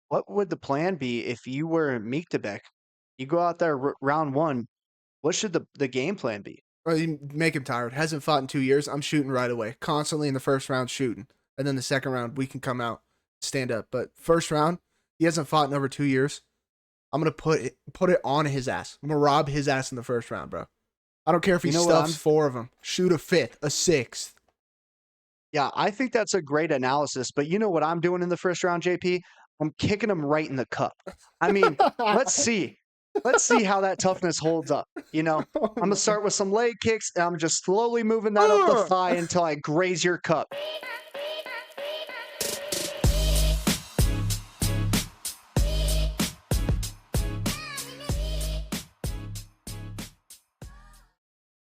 what would the plan be if you were Miktabek? You go out there round one. What should the game plan be? Or you make him tired. Hasn't fought in 2 years. I'm shooting right away. Constantly in the first round shooting. And then the second round, we can come out, stand up. But first round, he hasn't fought in over 2 years. I'm going to put it on his ass. I'm going to rob his ass in the first round, bro. I don't care if he stuffs four of them. Shoot a fifth, a sixth. Yeah, I think that's a great analysis. But you know what I'm doing in the first round, JP? I'm kicking him right in the cup. I mean, let's see. Let's see how that toughness holds up. I'm going to start with some leg kicks, and I'm just slowly moving that up the thigh until I graze your cup.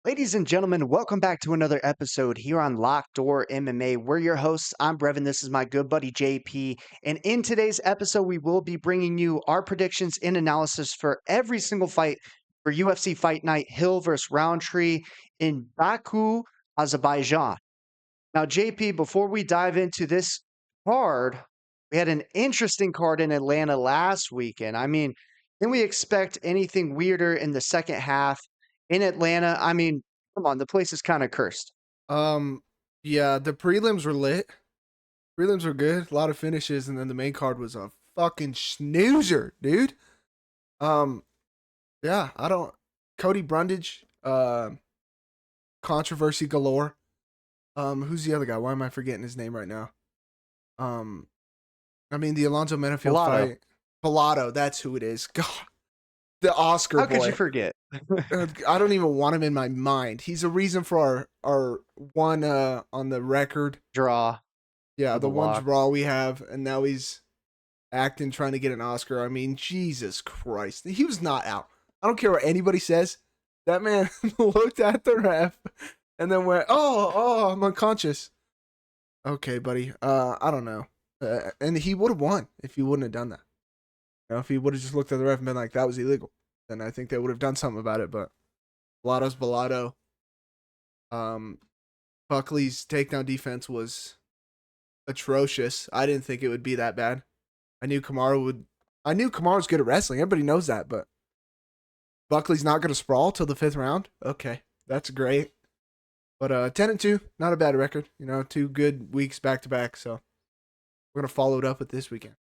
Ladies and gentlemen, welcome back to another episode here on Locked Door MMA. We're your hosts. I'm Brevin. This is my good buddy JP. And in today's episode, we will be bringing you our predictions and analysis for every single fight for UFC Fight Night Hill versus Rountree in Baku, Azerbaijan. Now, JP, before we dive into this card, we had an interesting card in Atlanta last weekend. I mean, can we expect anything weirder in the second half in Atlanta? I mean, come on, the place is kind of cursed. Yeah, the prelims were lit. Prelims were good, a lot of finishes, and then the main card was a fucking snoozer, dude. Yeah, I don't. Cody Brundage, controversy galore. Who's the other guy? Why am I forgetting his name right now? I mean the Alonzo Menafield fight. Pilato, that's who it is. God, the Oscar How boy. could you forget? I don't even want him in my mind. He's a reason for our one on the record Draw. Yeah, the one draw we have, and now he's acting trying to get an Oscar. I mean, Jesus Christ. He was not out. I don't care what anybody says. That man looked at the ref and then went, oh, I'm unconscious. Okay, buddy. I don't know. And he would have won if he wouldn't have done that. If he would have just looked at the ref and been like, that was illegal, then I think they would have done something about it. But Blotto's Blotto. Buckley's takedown defense was atrocious. I didn't think it would be that bad. I knew Kamaru's good at wrestling. Everybody knows that, but Buckley's not going to sprawl till the fifth round. Okay, that's great. But 10-2, not a bad record. 2 good weeks back to back. So we're going to follow it up with this weekend.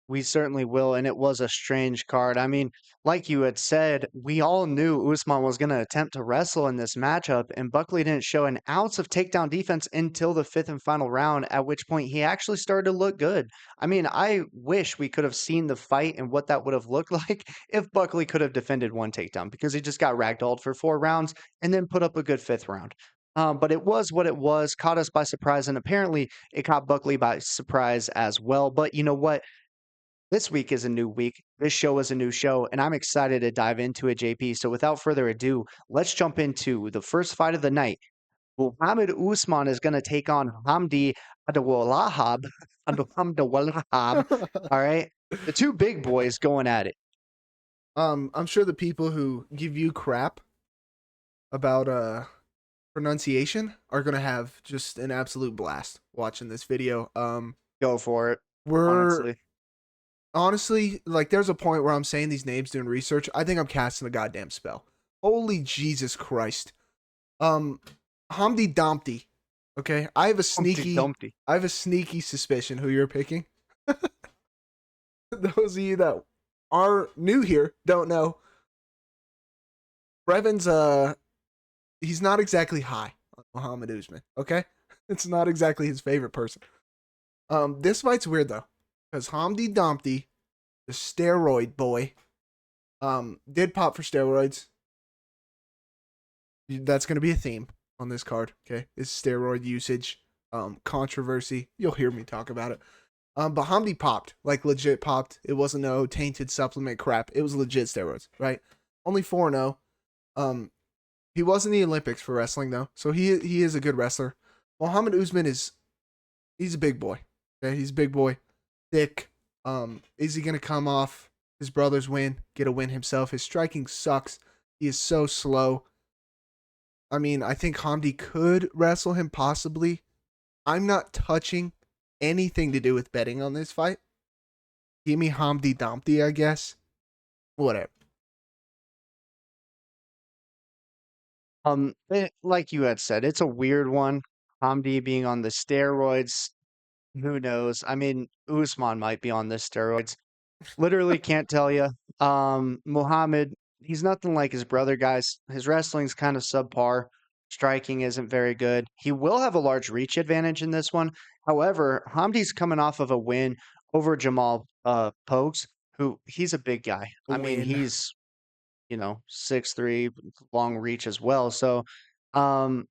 We certainly will, and it was a strange card. I mean, like you had said, we all knew Usman was going to attempt to wrestle in this matchup, and Buckley didn't show an ounce of takedown defense until the fifth and final round, at which point he actually started to look good. I mean, I wish we could have seen the fight and what that would have looked like if Buckley could have defended one takedown, because he just got ragdolled for 4 rounds and then put up a good fifth round. But it was what it was, caught us by surprise, and apparently it caught Buckley by surprise as well. But you know what? This week is a new week. This show is a new show, and I'm excited to dive into it, JP. So without further ado, let's jump into the first fight of the night. Muhammad Usman is going to take on Hamdi Abdelwahab. All right. The two big boys going at it. I'm sure the people who give you crap about pronunciation are going to have just an absolute blast watching this video. Go for it. Honestly, like there's a point where I'm saying these names doing research. I think I'm casting a goddamn spell. Holy Jesus Christ. Hamdi Dumpty. Okay. I have a sneaky suspicion who you're picking. Those of you that are new here don't know. Brevin's he's not exactly high on Muhammad Usman. Okay? It's not exactly his favorite person. This fight's weird though. Because Hamdi Dumpty, the steroid boy, did pop for steroids. That's going to be a theme on this card, okay? Is steroid usage, controversy. You'll hear me talk about it. But Hamdi popped, like legit popped. It wasn't no tainted supplement crap. It was legit steroids, right? Only 4-0. He was in the Olympics for wrestling though, so he is a good wrestler. Muhammad Usman he's a big boy. Okay, he's a big boy. Thick. Is he going to come off his brother's win, get a win himself? His striking sucks. He is so slow. I mean, I think Hamdi could wrestle him possibly. I'm not touching anything to do with betting on this fight. Give me Hamdi Dumpty, I guess. Whatever. Like you had said, it's a weird one. Hamdi being on the steroids, who knows? I mean, Usman might be on the steroids. Literally can't tell you. Muhammad, he's nothing like his brother, guys. His wrestling's kind of subpar. Striking isn't very good. He will have a large reach advantage in this one. However, Hamdi's coming off of a win over Jamal Pokes, who he's a big guy. I mean, Win. he's 6'3", long reach as well. So, um,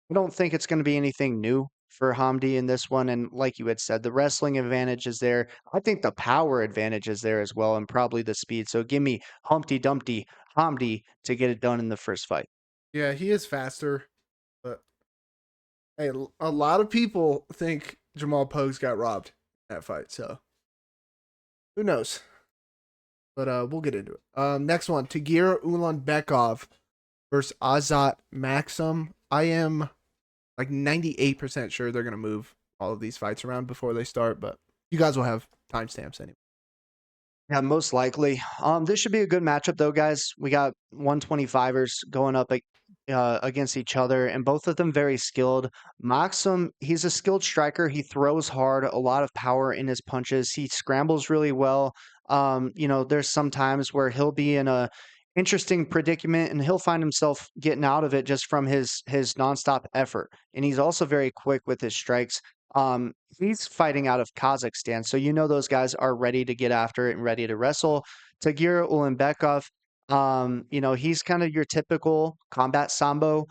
I don't think it's going to be anything new for Hamdi in this one. And like you had said, the wrestling advantage is there. I think the power advantage is there as well, and probably the speed. So give me Humpty Dumpty Hamdi to get it done in the first fight. Yeah, he is faster, but hey, a lot of people think Jamal Pogues got robbed in that fight, so who knows? But we'll get into it. Next one, Tagir Ulanbekov versus Azat Maksum. I am like 98% sure they're gonna move all of these fights around before they start, but you guys will have timestamps anyway. Yeah, most likely. This should be a good matchup though, guys. We got 125ers going up against each other, and both of them very skilled. Maksum, he's a skilled striker. He throws hard, a lot of power in his punches. He scrambles really well. There's some times where he'll be in a interesting predicament and he'll find himself getting out of it just from his nonstop effort. And he's also very quick with his strikes. He's fighting out of Kazakhstan, so those guys are ready to get after it and ready to wrestle. Tagir Ulanbekov, he's kind of your typical combat sambo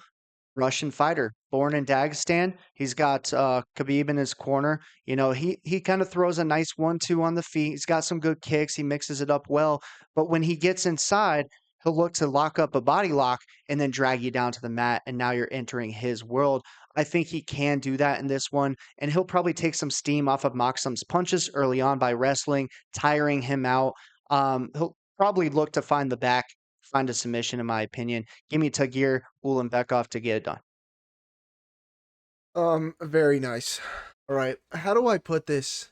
Russian fighter, born in Dagestan. He's got Khabib in his corner. He kind of throws a nice 1-2 on the feet. He's got some good kicks. He mixes it up well. But when he gets inside, he'll look to lock up a body lock and then drag you down to the mat. And now you're entering his world. I think he can do that in this one. And he'll probably take some steam off of Maksum's punches early on by wrestling, tiring him out. He'll probably look to find the back, find a submission, in my opinion. Give me Tagir Ulanbekov to get it done. Very nice. All right, how do I put this?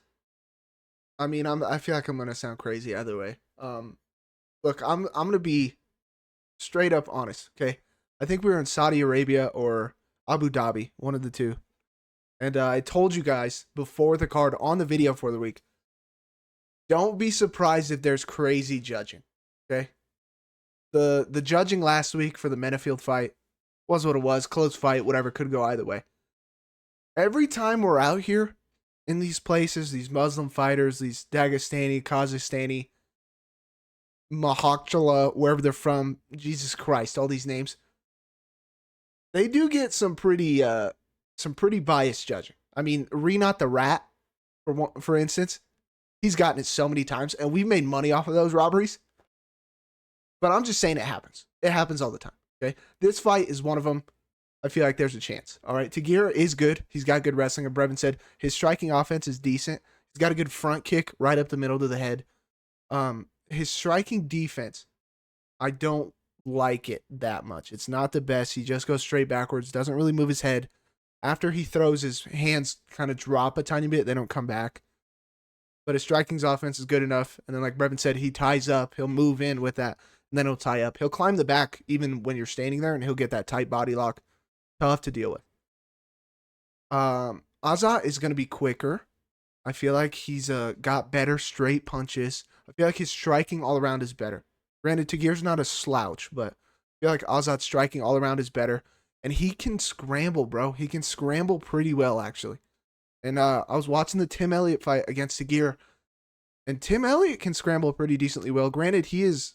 I mean, I feel like I'm gonna sound crazy either way. Look, I'm gonna be straight up honest. Okay, I think we were in Saudi Arabia or Abu Dhabi, one of the two. And I told you guys before the card on the video for the week, don't be surprised if there's crazy judging. Okay, the judging last week for the Menafield fight was what it was, close fight, whatever, could go either way. Every time we're out here in these places, these Muslim fighters, these Dagestani, Kazakhstani, Mahakchala, wherever they're from, Jesus Christ, all these names, they do get some pretty biased judging. I mean, Renat the Rat, for instance, he's gotten it so many times, and we've made money off of those robberies. But I'm just saying it happens. It happens all the time. Okay, this fight is one of them. I feel like there's a chance. All right, Tagir is good. He's got good wrestling. And Brevin said his striking offense is decent. He's got a good front kick right up the middle to the head. His striking defense, I don't like it that much. It's not the best. He just goes straight backwards, doesn't really move his head. After he throws, his hands kind of drop a tiny bit. They don't come back. But his striking's offense is good enough. And then like Brevin said, he ties up. He'll move in with that. And then he'll tie up. He'll climb the back even when you're standing there, and he'll get that tight body lock. Tough to deal with. Azat is going to be quicker. I feel like he's got better straight punches. I feel like his striking all around is better. Granted, Tagir's not a slouch, but I feel like Azat's striking all around is better. And he can scramble, bro. He can scramble pretty well, actually. And I was watching the Tim Elliott fight against Tagir, and Tim Elliott can scramble pretty decently well. Granted, he is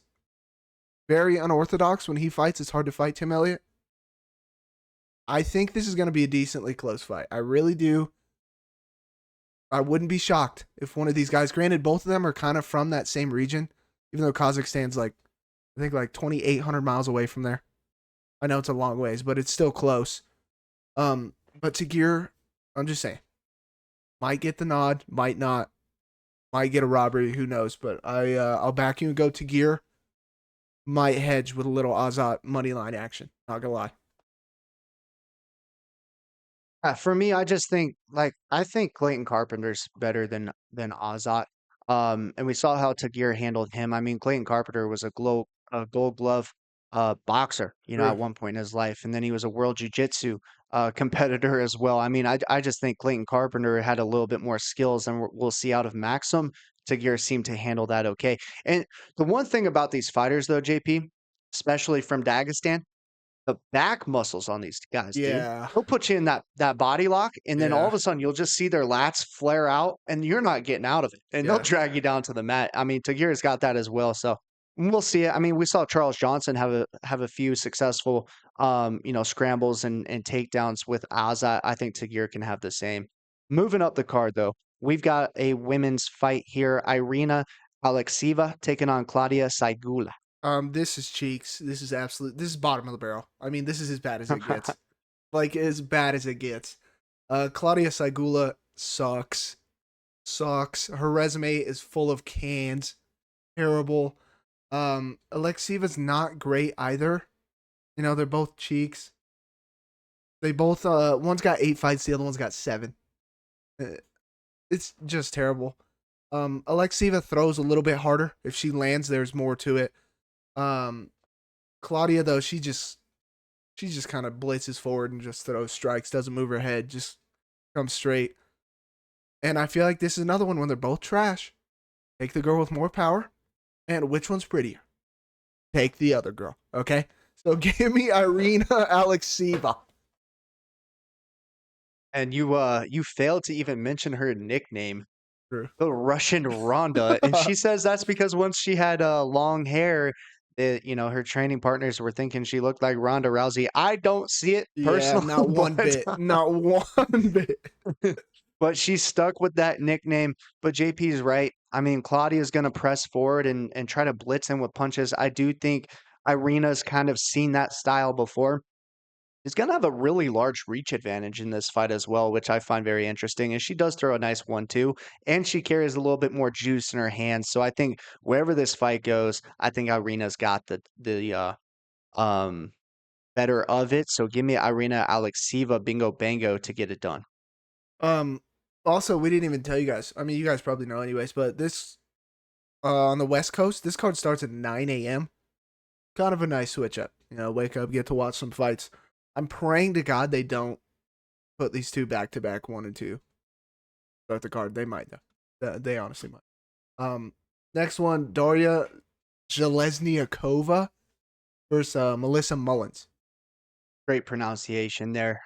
very unorthodox when he fights. It's hard to fight Tim Elliott. I think this is going to be a decently close fight. I really do. I wouldn't be shocked if one of these guys, granted, both of them are kind of from that same region, even though Kazakhstan's I think 2,800 miles away from there. I know it's a long ways, but it's still close. But Tagir, I'm just saying, might get the nod, might not, might get a robbery, who knows? But I'll back you and go Tagir. Might hedge with a little Azat money line action. Not gonna lie. For me, I just think I think Clayton Carpenter's better than Azat. And we saw how Tagir handled him. I mean, Clayton Carpenter was a Gold Glove boxer, True. at one point in his life, and then he was a World Jiu-Jitsu competitor as well. I mean, I just think Clayton Carpenter had a little bit more skills than we'll see out of Maxim. Tagir seemed to handle that okay. And the one thing about these fighters, though, JP, especially from Dagestan, the back muscles on these guys, dude. Yeah. They'll put you in that body lock, and then all Yeah. of a sudden you'll just see their lats flare out, and you're not getting out of it. And they'll Yeah. drag you down to the mat. I mean, Tagir's got that as well. So we'll see it. I mean, we saw Charles Johnson have a few successful scrambles and takedowns with Oz. I think Tagir can have the same. Moving up the card though, we've got a women's fight here. Irina Alekseeva taking on Claudia Sygula. This is cheeks. This is absolute. This is bottom of the barrel. I mean, this is as bad as it gets. Like as bad as it gets. Claudia Sygula sucks. Sucks. Her resume is full of cans. Terrible. Alekseeva's not great either. They're both cheeks. They both one's got 8 fights, the other one's got 7. Uh, It's just terrible. Alekseeva throws a little bit harder. If she lands, there's more to it. Um, Claudia though, she just kind of blitzes forward and just throws strikes, doesn't move her head, just comes straight. And I feel like this is another one when they're both trash. Take the girl with more power, and which one's prettier? Take the other girl, okay? So give me Irina Alekseeva. And you failed to even mention her nickname, True. the Russian Rhonda, and she says that's because once she had long hair, her training partners were thinking she looked like Ronda Rousey. I don't see it Yeah, personally, not one but bit. Not one bit. but she's stuck with that nickname. But JP's right. I mean, Claudia's going to press forward and try to blitz him with punches. I do think Irina's kind of seen that style before. Is going to have a really large reach advantage in this fight as well, which I find very interesting. And she does throw a nice 1-2, and she carries a little bit more juice in her hands. So I think wherever this fight goes, I think Irina's got the um better of it. So give me Irina Alekseeva bingo bango to get it done. Um, Also, we didn't even tell you guys. I mean, you guys probably know anyways, but this on the West Coast, this card starts at 9 a.m. Kind of a nice switch up. Wake up, get to watch some fights. I'm praying to God they don't put these two back to back, 1 and 2. Start the card. They might though. They honestly might. Next one, Daria Zhelezniakova versus Melissa Mullins. Great pronunciation there.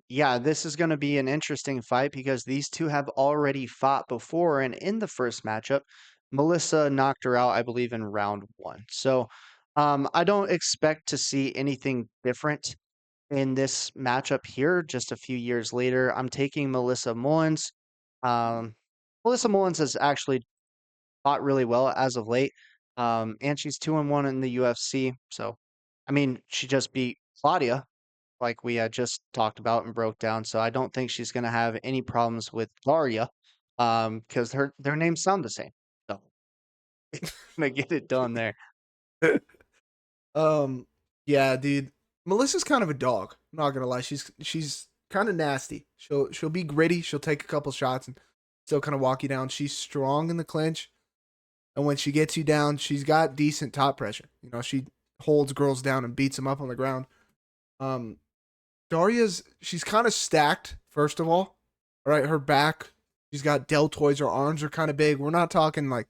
Yeah, this is going to be an interesting fight because these two have already fought before, and in the first matchup, Melissa knocked her out, I believe, in round 1. So, I don't expect to see anything different in this matchup here. Just a few years later, I'm taking Melissa Mullins. Um, Melissa Mullins has actually fought really well as of late, and she's 2-1 in the UFC. So, I mean, she just beat Claudia like we had just talked about and broke down. So I don't think she's going to have any problems with Daria, because their names sound the same. So gonna get it done there. um, yeah, dude. Melissa's kind of a dog. I'm not gonna lie. She's kind of nasty. She'll be gritty. She'll take a couple shots and still kind of walk you down. She's strong in the clinch, and when she gets you down, she's got decent top pressure. She holds girls down and beats them up on the ground. Um, she's kind of stacked. First of all right, her back. She's got deltoids. Her arms are kind of big. We're not talking like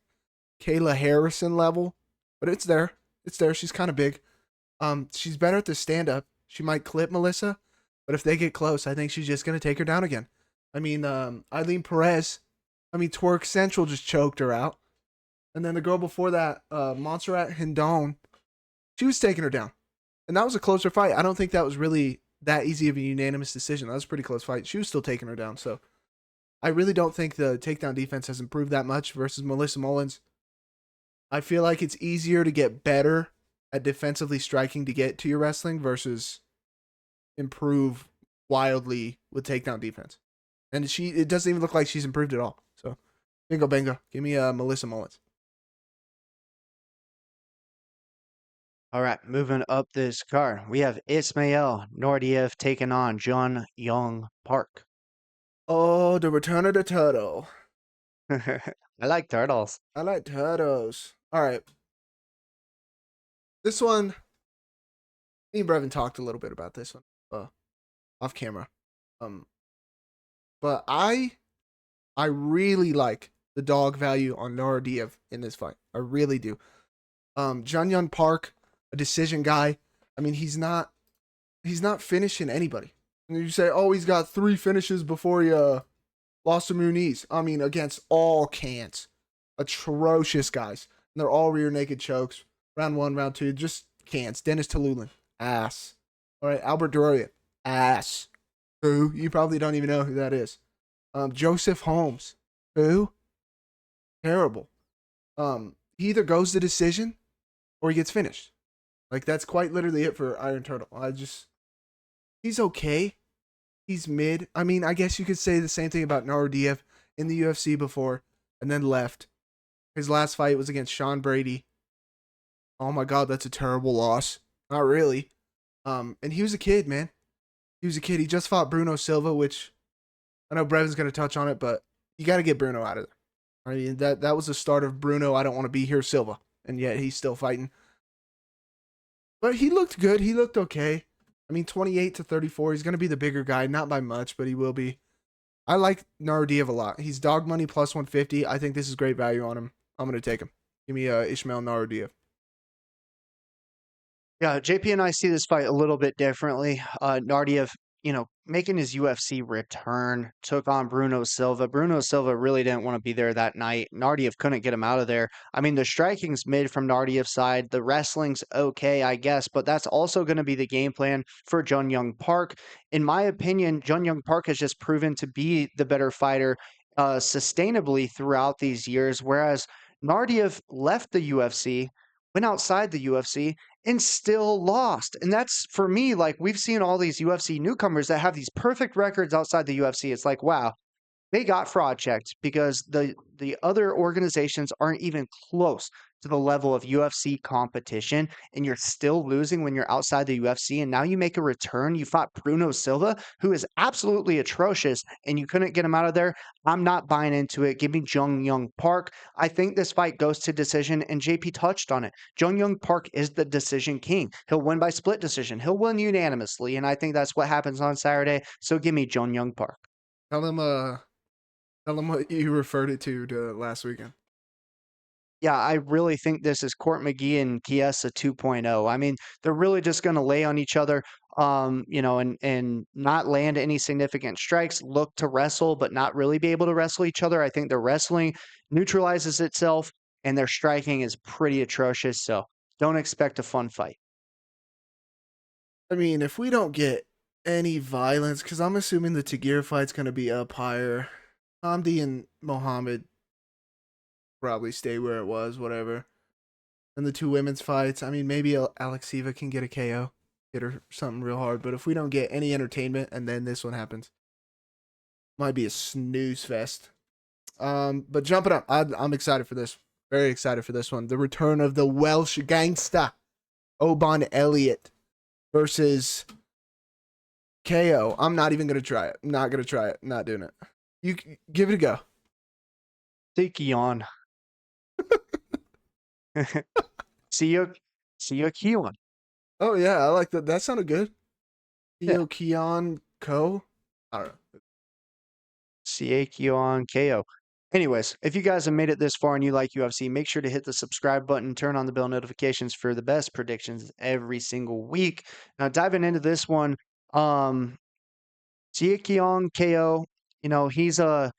Kayla Harrison level, but it's there. It's there. She's kind of big. She's better at the stand up. She might clip Melissa, but if they get close, I think she's just gonna take her down again. I mean, Eileen Perez. I mean, Twerk Central just choked her out, and then the girl before that, Montserrat Hindon, she was taking her down, and that was a closer fight. I don't think that was really that easy of a unanimous decision. That was a pretty close fight. She was still taking her down, so I really don't think the takedown defense has improved that much versus Melissa Mullins. I feel like it's easier to get better at defensively striking to get to your wrestling versus improve wildly with takedown defense. And it doesn't even look like she's improved at all. So, bingo bango. Give me Melissa Mullins. All right, moving up this card, we have Ismail Naurdiev taking on Jun Young Park. Oh, the return of the turtle. I like turtles. I like turtles. All right. This one, me and Brevin talked a little bit about this one off camera. Um, but I really like the dog value on Naurdiev in this fight. I really do. Jun Park, a decision guy. I mean, he's not finishing anybody. And you say, oh, he's got 3 finishes before he lost to Muniz. I mean, against all cans. Atrocious guys. And they're all rear naked chokes. Round 1, round 2, just cans. Dennis Talulin, ass. All right, Albert Dorian, ass. Who? You probably don't even know who that is. Joseph Holmes, who? Terrible. He either goes to decision or he gets finished. Like, that's quite literally it for Iron Turtle. He's okay. He's mid. I mean, I guess you could say the same thing about Naurdiev in the UFC before and then left. His last fight was against Sean Brady. Oh my God, that's a terrible loss. Not really. And he was a kid, man. He was a kid. He just fought Bruno Silva, which I know Brevin's going to touch on it, but you got to get Bruno out of there. I mean, that was the start of Bruno, I don't want to be here, Silva. And yet he's still fighting. But he looked good. He looked okay. I mean, 28 to 34. He's going to be the bigger guy. Not by much, but he will be. I like Naurdiev a lot. He's dog money plus 150. I think this is great value on him. I'm going to take him. Give me Ismail Naurdiev. Yeah, JP and I see this fight a little bit differently. Naurdiev, making his UFC return, took on Bruno Silva. Bruno Silva really didn't want to be there that night. Naurdiev couldn't get him out of there. I mean, the striking's mid from Naurdiev's side. The wrestling's okay, I guess, but that's also going to be the game plan for Jun Young Park. In my opinion, Jun Young Park has just proven to be the better fighter sustainably throughout these years, whereas Naurdiev left the UFC, went outside the UFC, and still lost. And that's for me, like we've seen all these UFC newcomers that have these perfect records outside the UFC. It's like, wow, they got fraud checked because the other organizations aren't even close to the level of UFC competition, and you're still losing when you're outside the UFC. And now you make a return. You fought Bruno Silva, who is absolutely atrocious, and you couldn't get him out of there. I'm not buying into it. Give me Jung Young Park. I think this fight goes to decision, and JP touched on it. Jung Young Park is the decision king. He'll win by split decision. He'll win unanimously, and I think that's what happens on Saturday. So give me Jung Young Park. Tell him what you referred it to last weekend. Yeah, I really think this is Court McGee and Chiesa 2.0. I mean, they're really just going to lay on each other, and not land any significant strikes, look to wrestle, but not really be able to wrestle each other. I think their wrestling neutralizes itself, and their striking is pretty atrocious. So don't expect a fun fight. I mean, if we don't get any violence, because I'm assuming the Tagir fight's going to be up higher. Hamdi and Mohammed probably stay where it was, whatever. And the 2 women's fights, I mean, maybe Alekseeva can get a KO, hit her something real hard. But if we don't get any entertainment and then this one happens, might be a snooze fest. But jumping up, I'm excited for this. Very excited for this one. The return of the Welsh gangsta, Oban Elliot versus KO. I'm not even going to try it. I'm not going to try it. I'm not doing it. You give it a go. Sikion. See you Kion. Oh yeah, I like that. That sounded good. Yeah. Kion Ko. I don't know. Kion KO. Anyways, if you guys have made it this far and you like UFC, make sure to hit the subscribe button, turn on the bell notifications for the best predictions every single week. Now diving into this one, Kion KO, he's a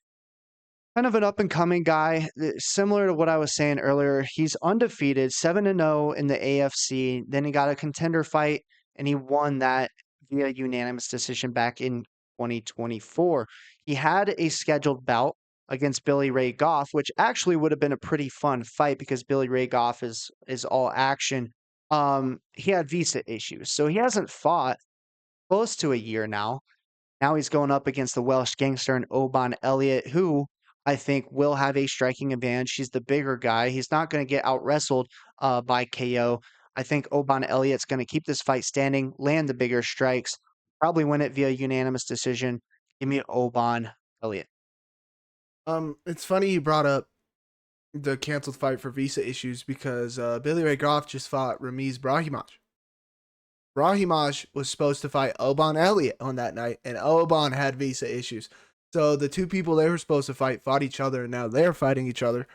kind of an up and coming guy, similar to what I was saying earlier. He's undefeated, 7-0 in the AFC. Then he got a contender fight and he won that via unanimous decision back in 2024. He had a scheduled bout against Billy Ray Goff, which actually would have been a pretty fun fight because Billy Ray Goff is all action. He had visa issues, so he hasn't fought close to a year now. Now he's going up against the Welsh gangster and Oban Elliot, who I think will have a striking advantage. He's the bigger guy. He's not going to get out wrestled by KO. I think Oban Elliott's going to keep this fight standing, land the bigger strikes, probably win it via unanimous decision. Give me Oban Elliott. It's funny you brought up the canceled fight for visa issues because Billy Ray Goff just fought Ramiz Brahimaj. Brahimaj was supposed to fight Oban Elliot on that night, and Oban had visa issues. So the two people they were supposed to fight fought each other, and now they're fighting each other.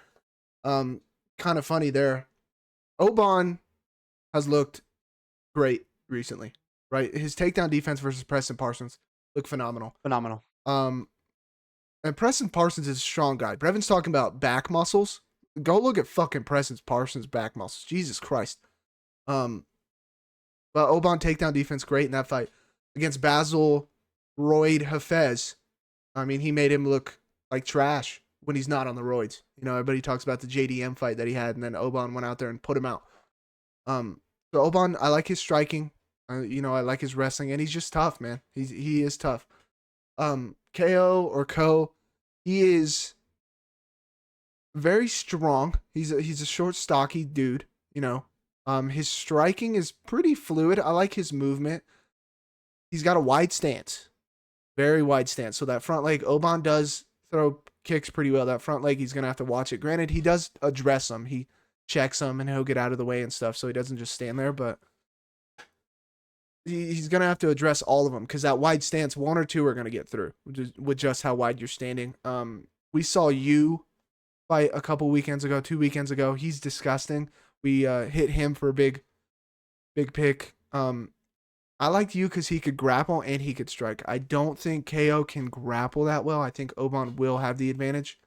Kind of funny there. Oban has looked great recently, right? His takedown defense versus Preston Parsons looked phenomenal. Phenomenal. And Preston Parsons is a strong guy. Brevin's talking about back muscles. Go look at fucking Preston Parsons' back muscles. Jesus Christ. But Oban takedown defense great in that fight against Basil Royd Hafez. I mean, he made him look like trash when he's not on the roids. You know, everybody talks about the JDM fight that he had, and then Oban went out there and put him out. So Oban, I like his striking. You know, I like his wrestling, and he's just tough, man. He is tough. KO or Co, he is very strong. He's a short, stocky dude. You know, his striking is pretty fluid. I like his movement. He's got a wide stance, very wide stance. So that front leg, Oban does throw kicks pretty well. That front leg, he's gonna have to watch it. Granted, he does address them. He checks them and he'll get out of the way and stuff, so he doesn't just stand there. But he's gonna have to address all of them because that wide stance, one or two are gonna get through with just how wide you're standing. We saw you fight a couple weekends ago, 2 weekends ago. He's disgusting. We hit him for a big pick. I liked you because he could grapple and he could strike. I don't think KO can grapple that well. I think Oban will have the advantage.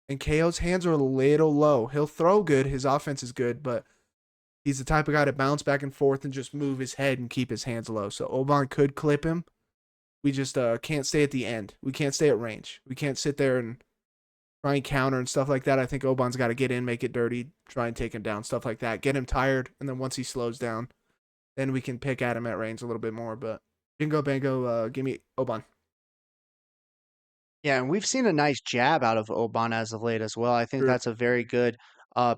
And KO's hands are a little low. He'll throw good. His offense is good, but he's the type of guy to bounce back and forth and just move his head and keep his hands low. So Oban could clip him. We just can't stay at the end. We can't stay at range. We can't sit there and try and counter and stuff like that. I think Oban's got to get in, make it dirty, try and take him down, stuff like that. Get him tired, and then once he slows down, then we can pick at him at range a little bit more. But bingo, bango, give me Oban. Yeah, and we've seen a nice jab out of Oban as of late as well. I think True. that's a very good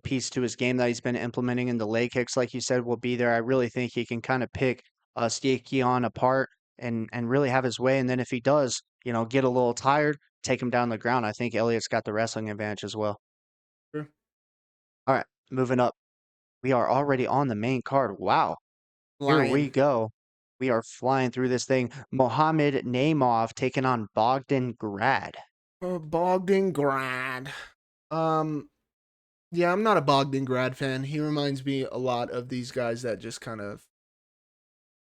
piece to his game that he's been implementing, and the leg kicks, like you said, will be there. I really think he can kind of pick Stiekion apart and really have his way. And then if he does, you know, get a little tired, take him down the ground. I think Elliot's got the wrestling advantage as well. True. All right, moving up. We are already on the main card. Wow. Here we Lion. go. We are flying through this thing. Mohamed Naimov taking on Bogdan Grad. Bogdan Grad. Yeah, I'm not a Bogdan Grad fan. He reminds me a lot of these guys that just kind of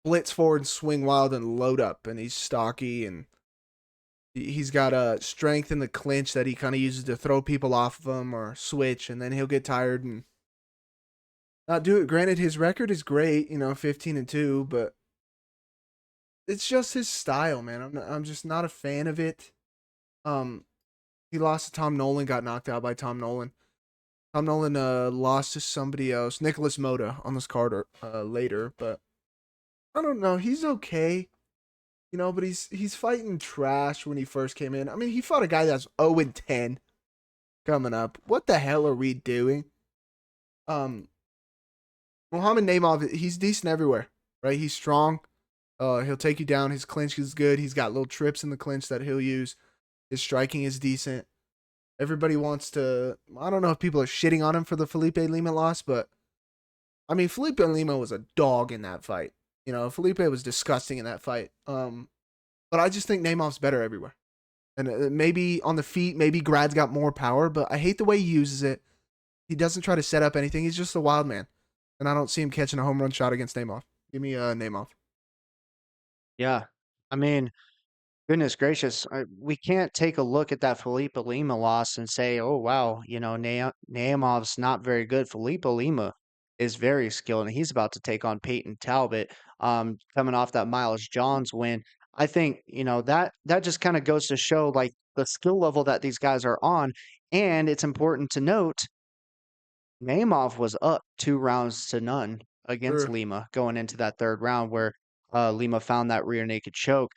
blitz forward, swing wild, and load up. And he's stocky, and he's got a strength in the clinch that he kind of uses to throw people off of him or switch, and then he'll get tired and not do it. Granted, his record is great, 15-2, but it's just his style, man. I'm just not a fan of it. He lost to Tom Nolan, got knocked out by Tom Nolan. Tom Nolan lost to somebody else, Nicholas Motta, on this card later, but I don't know. He's okay, but he's fighting trash when he first came in. I mean, he fought a guy that's 0-10 coming up. What the hell are we doing? Mohamed Naimov, he's decent everywhere, right? He's strong. He'll take you down. His clinch is good. He's got little trips in the clinch that he'll use. His striking is decent. Everybody wants to... I don't know if people are shitting on him for the Felipe Lima loss, but... I mean, Felipe Lima was a dog in that fight. Felipe was disgusting in that fight. But I just think Naimov's better everywhere. And maybe on the feet, maybe Grad's got more power, but I hate the way he uses it. He doesn't try to set up anything. He's just a wild man. And I don't see him catching a home run shot against Naimov. Give me Naimov. Yeah. I mean, goodness gracious. We can't take a look at that Felipe Lima loss and say, oh, wow, Naimov's not very good. Felipe Lima is very skilled, and he's about to take on Peyton Talbot coming off that Miles Johns win. I think, that just kind of goes to show like the skill level that these guys are on. And it's important to note Naimov was up 2-0 against Sure. Lima going into that third round where Lima found that rear naked choke.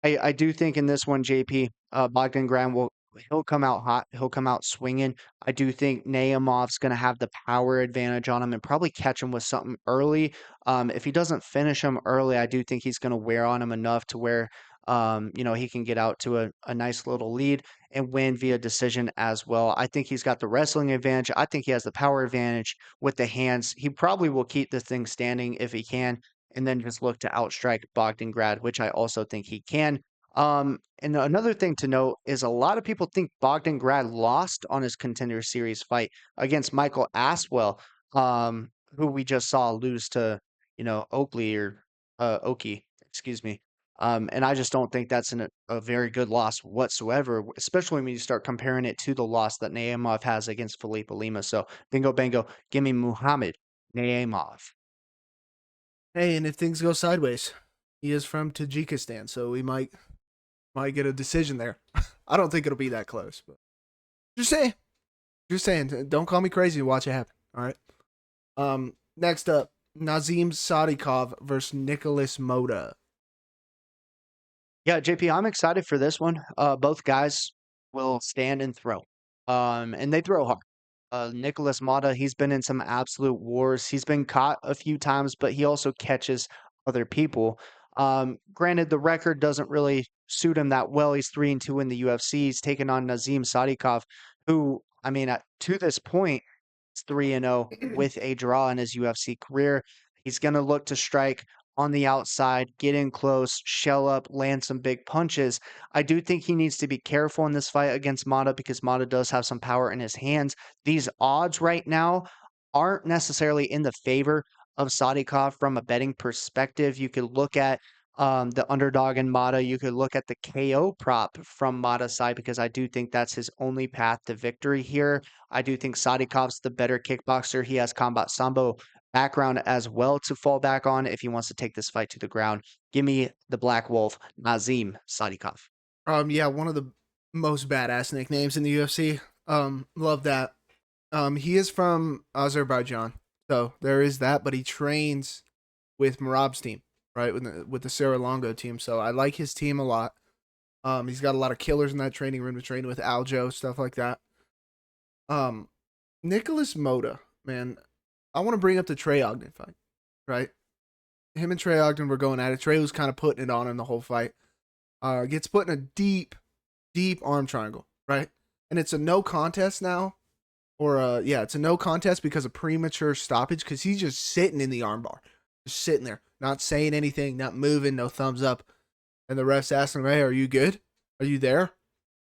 I do think in this one, JP, Bogdan Graham he'll come out hot. He'll come out swinging. I do think Naimov's going to have the power advantage on him and probably catch him with something early. If he doesn't finish him early, I do think he's going to wear on him enough to where He can get out to a nice little lead and win via decision as well. I think he's got the wrestling advantage. I think he has the power advantage with the hands. He probably will keep the thing standing if he can, and then just look to outstrike Bogdan Grad, which I also think he can. And another thing to note is a lot of people think Bogdan Grad lost on his Contender Series fight against Michael Aswell, who we just saw lose to, Oakley or Oki, excuse me. And I just don't think that's a very good loss whatsoever, especially when you start comparing it to the loss that Naimov has against Felipe Lima. So, bingo, bango, give me Muhammad Naimov. Hey, and if things go sideways, he is from Tajikistan, so we might get a decision there. I don't think it'll be that close, but just saying. Just saying. Don't call me crazy. Watch it happen. All right. Next up, Nazim Sadykhov versus Nicholas Motta. Yeah, JP, I'm excited for this one. Both guys will stand and throw. And they throw hard. Nicholas Motta, he's been in some absolute wars. He's been caught a few times, but he also catches other people. Granted, the record doesn't really suit him that well. He's 3-2 in the UFC. He's taken on Nazim Sadykhov, who, I mean, to this point, is 3-0 with a draw in his UFC career. He's going to look to strike on the outside, get in close, shell up, land some big punches. I do think he needs to be careful in this fight against Motta because Motta does have some power in his hands. These odds right now aren't necessarily in the favor of Sadykhov from a betting perspective. You could look at the underdog in Motta. You could look at the KO prop from Motta's side because I do think that's his only path to victory here. I do think Sadykhov's the better kickboxer. He has combat sambo background as well to fall back on if he wants to take this fight to the ground. Give me the Black Wolf, Nazim Sadykhov. Yeah, one of the most badass nicknames in the UFC. Love that. He is from Azerbaijan, so there is that, but he trains with Merab's team, right? With the Sarah Longo team. So I like his team a lot. He's got a lot of killers in that training room to train with Aljo, stuff like that. Nicholas Motta, man, I want to bring up the Trey Ogden fight, right? Him and Trey Ogden were going at it. Trey was kind of putting it on him the whole fight. Gets put in a deep, deep arm triangle, right? And it's a no contest now. It's a no contest because of premature stoppage because he's just sitting in the armbar. Just sitting there, not saying anything, not moving, no thumbs up. And the ref's asking him, hey, are you good? Are you there?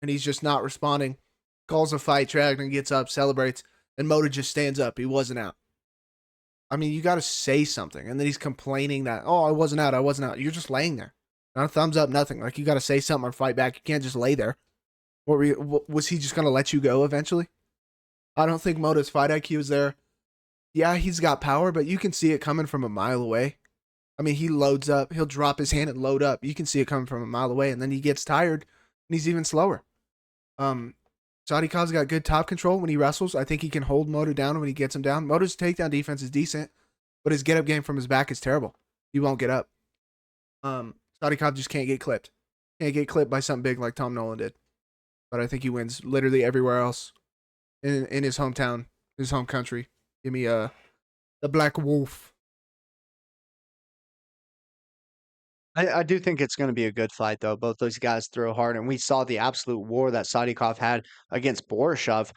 And he's just not responding. Calls a fight, Trey Ogden gets up, celebrates, and Motta just stands up. He wasn't out. I mean, you got to say something. And then he's complaining that, oh, I wasn't out. You're just laying there. Not a thumbs up, nothing. Like, you got to say something or fight back. You can't just lay there. Was he just going to let you go eventually? I don't think Motta's fight IQ is there. Yeah, he's got power, but you can see it coming from a mile away. I mean, he loads up. He'll drop his hand and load up. You can see it coming from a mile away, and then he gets tired, and he's even slower. Sadykhov's got good top control when he wrestles. I think he can hold Motta down when he gets him down. Motta's takedown defense is decent, but his get-up game from his back is terrible. He won't get up. Sadykhov just can't get clipped. Can't get clipped by something big like Tom Nolan did. But I think he wins literally everywhere else in his hometown, his home country. Give me the Black Wolf. I do think it's going to be a good fight, though. Both those guys throw hard, and we saw the absolute war that Sadykhov had against Borisov,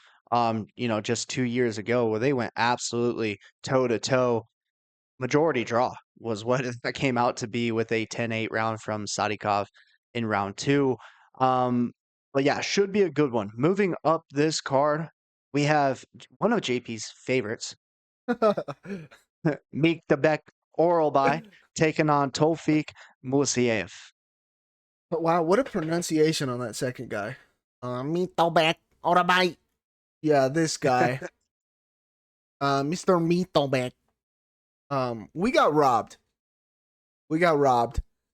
just 2 years ago, where they went absolutely toe-to-toe. Majority draw was what that came out to be with a 10-8 round from Sadykhov in round 2. But yeah, should be a good one. Moving up this card, we have one of JP's favorites, Meek the Beck Orolbai, taking on Tolfik Musayev. But wow, what a pronunciation on that second guy. Meatball Orolbai. Yeah, this guy. Mr. Meatball. We got robbed.